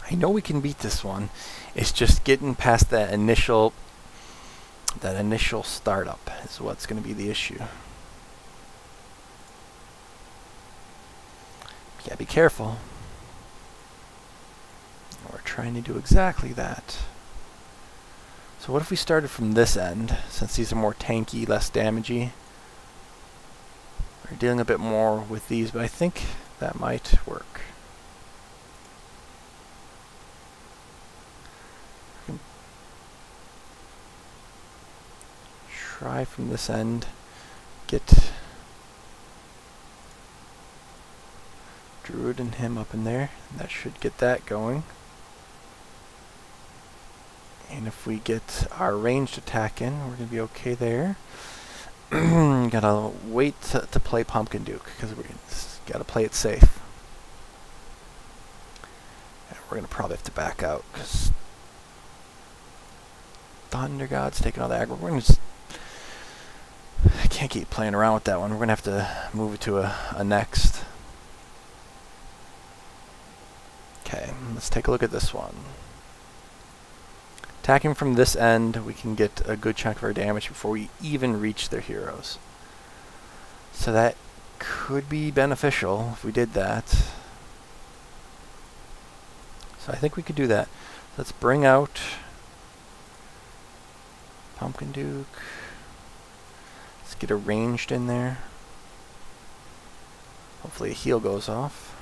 I know we can beat this one. It's just getting past that initial startup is what's going to be the issue. You gotta be careful. We're trying to do exactly that. So what if we started from this end, since these are more tanky, less damagey? We're dealing a bit more with these, but I think that might work. Try from this end, get Druid and him up in there, and that should get that going. And if we get our ranged attack in, we're going to be okay there. Gotta wait to play Pumpkin Duke, because we gotta play it safe. And we're going to probably have to back out, because Thunder God's taking all the aggro. We're going to just... I can't keep playing around with that one. We're going to have to move it to a next. Okay, let's take a look at this one. Attacking from this end, we can get a good chunk of our damage before we even reach their heroes. So that could be beneficial if we did that. So I think we could do that. Let's bring out Pumpkin Duke. Let's get a ranged in there. Hopefully a heal goes off.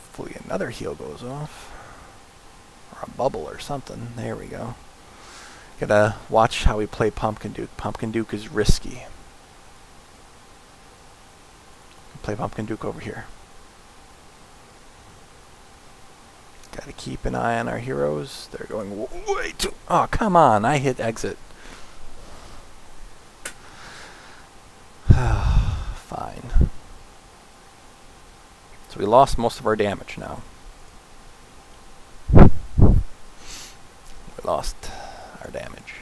Hopefully another heal goes off. Or a bubble or something. There we go. Gotta watch how we play Pumpkin Duke. Pumpkin Duke is risky. Play Pumpkin Duke over here. Gotta keep an eye on our heroes. They're going way too... Oh, come on. I hit exit. Fine. So we lost most of our damage now. We lost our damage.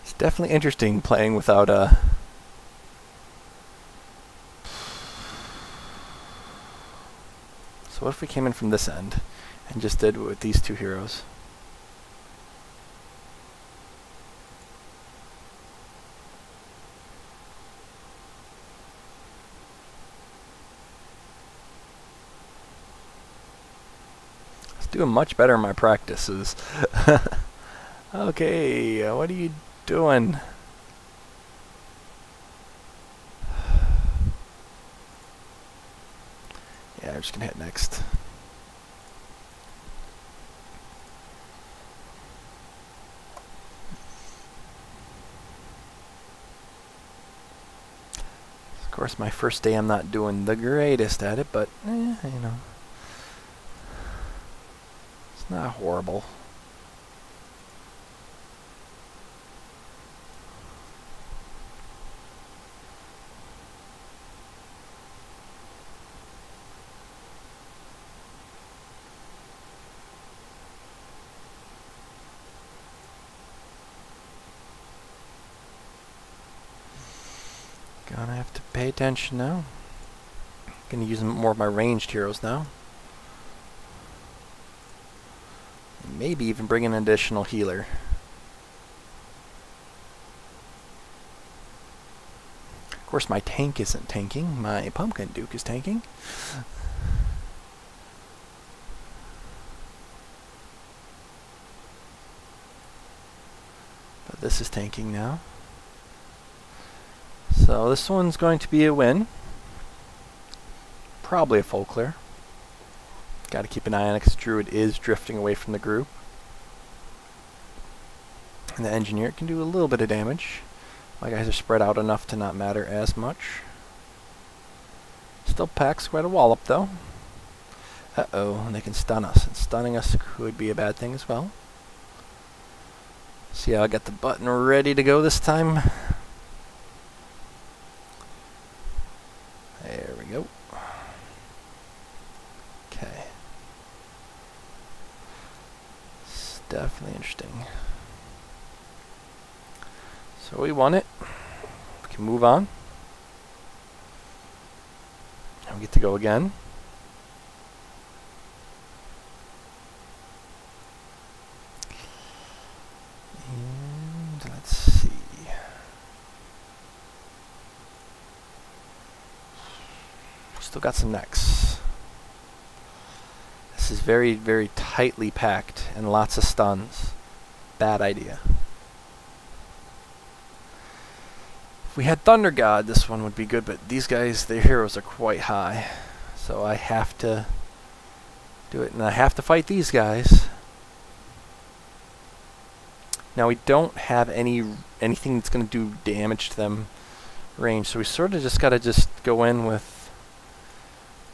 It's definitely interesting playing without a... So what if we came in from this end and just did with these two heroes? Doing much better in my practices. Okay, what are you doing? They're just gonna hit next. Of course, my first day I'm not doing the greatest at it, but you know, it's not horrible. Gonna have to pay attention now. Gonna use more of my ranged heroes now. Maybe even bring an additional healer. Of course, my tank isn't tanking. My Pumpkin Duke is tanking. But this is tanking now. So this one's going to be a win. Probably a full clear. Got to keep an eye on it because Druid is drifting away from the group. And the Engineer can do a little bit of damage. My guys are spread out enough to not matter as much. Still packs quite a wallop though. Uh-oh, and they can stun us. And stunning us could be a bad thing as well. See how I got the button ready to go this time? There we go. Okay. It's definitely interesting. So we won it. We can move on. And we get to go again. And let's see. Still got some necks. This is very, very tightly packed and lots of stuns. Bad idea. If we had Thunder God, this one would be good, but these guys, their heroes are quite high. So I have to do it, and I have to fight these guys. Now we don't have anything that's going to do damage to them range, so we sort of just got to just go in with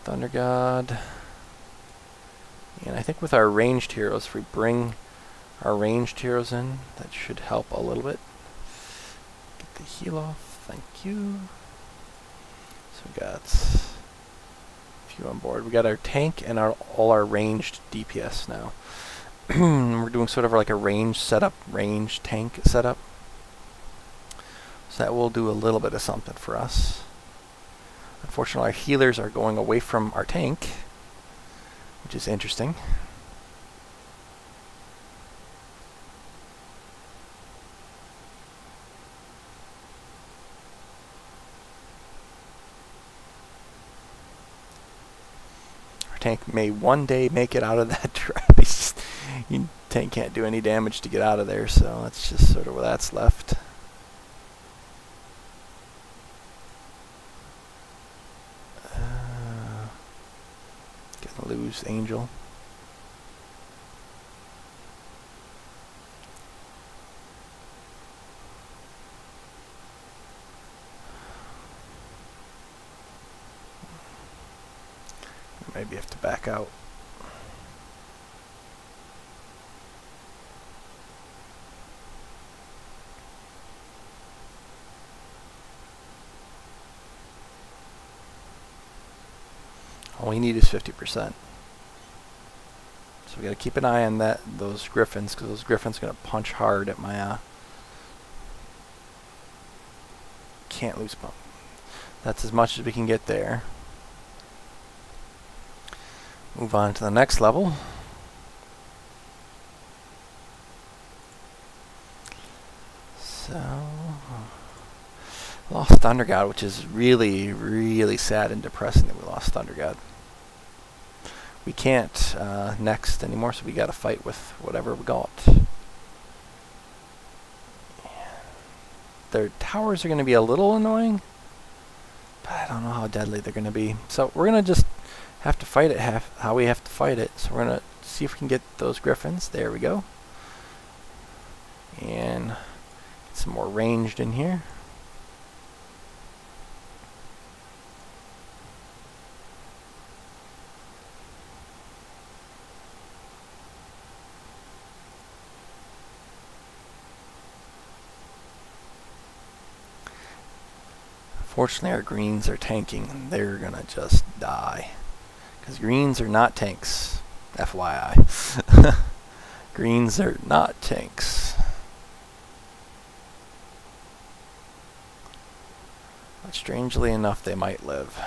Thunder God. And I think with our ranged heroes, if we bring our ranged heroes in, that should help a little bit. Get the heal off. Thank you. So we got a few on board. We got our tank and all our ranged DPS now. We're doing sort of like a range setup, range tank setup. So that will do a little bit of something for us. Unfortunately, our healers are going away from our tank, which is interesting. Our tank may one day make it out of that trap. Tank can't do any damage to get out of there, so that's just sort of where that's left. Gonna lose Angel. Maybe have to back out. All we need is 50%. So we got to keep an eye on those Griffins, because those Griffins are going to punch hard at my can't lose pump. That's as much as we can get there. Move on to the next level. So lost Thunder God, which is really, really sad and depressing that we lost Thunder God. We can't next anymore, so we got to fight with whatever we got. Their towers are going to be a little annoying, but I don't know how deadly they're going to be. So we're going to just have to fight it how we have to fight it. So we're gonna see if we can get those griffins. There we go. And get some more ranged in here. Fortunately, our greens are tanking, and they're gonna just die. Because greens are not tanks, FYI. Greens are not tanks. But strangely enough, they might live.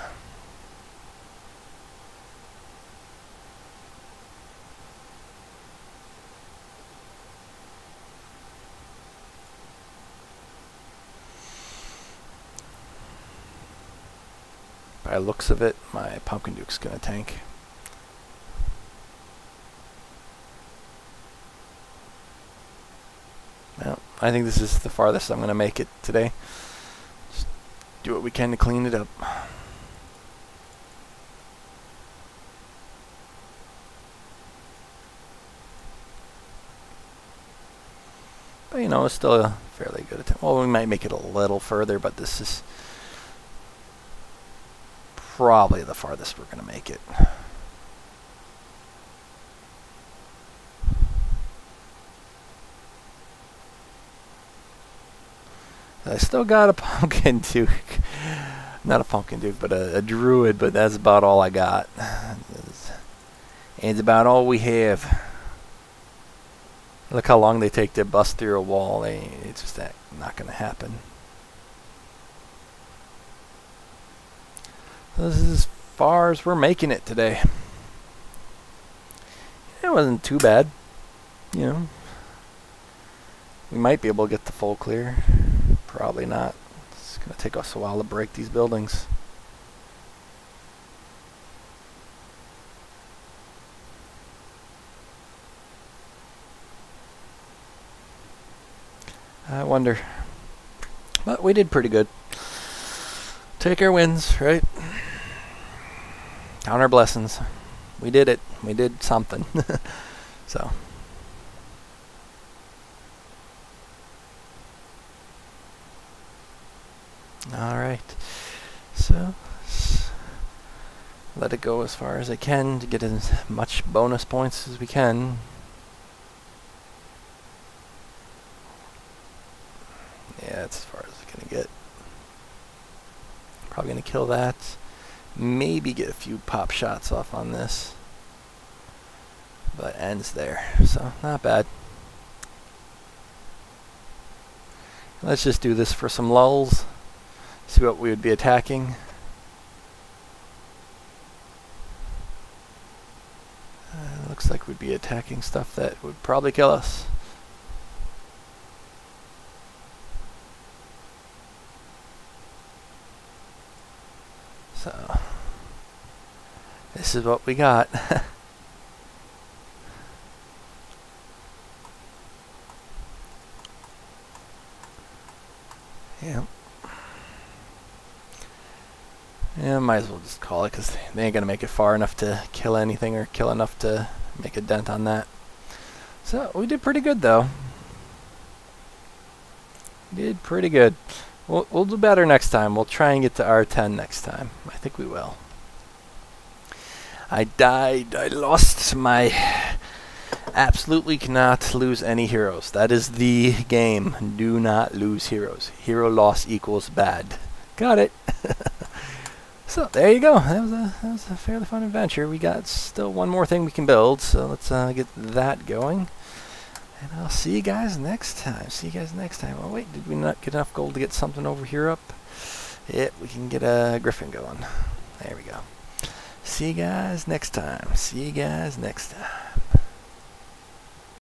By looks of it, my Pumpkin Duke's gonna tank. Well, I think this is the farthest I'm gonna make it today. Just do what we can to clean it up. But you know, it's still a fairly good attempt. Well, we might make it a little further, but this is probably the farthest we're going to make it. I still got a Pumpkin Duke. Not a Pumpkin Duke, but a Druid, but that's about all I got. It's about all we have. Look how long they take to bust through a wall. It's just not going to happen. This is as far as we're making it today. It wasn't too bad. You know, we might be able to get the full clear. Probably not. It's going to take us a while to break these buildings. I wonder. But we did pretty good. Take our wins, right? Count our blessings. We did it. We did something. So. Alright. So, let it go as far as I can to get as much bonus points as we can. Yeah, that's as far as it's going to get. Probably going to kill that. Maybe get a few pop shots off on this. But ends there. So, not bad. Let's just do this for some lulls. See what we would be attacking. Looks like we'd be attacking stuff that would probably kill us. So, this is what we got. Yeah. Yeah, might as well just call it because they ain't gonna make it far enough to kill anything or kill enough to make a dent on that. So, we did pretty good though. Did pretty good. We'll do better next time. We'll try and get to R10 next time. I think we will. I died. I lost my... Absolutely cannot lose any heroes. That is the game. Do not lose heroes. Hero loss equals bad. Got it. So there you go. That was a fairly fun adventure. We got still one more thing we can build, so let's get that going. And I'll see you guys next time. See you guys next time. Oh wait, did we not get enough gold to get something over here up? Yep, we can get a griffin going. There we go. See you guys next time. See you guys next time.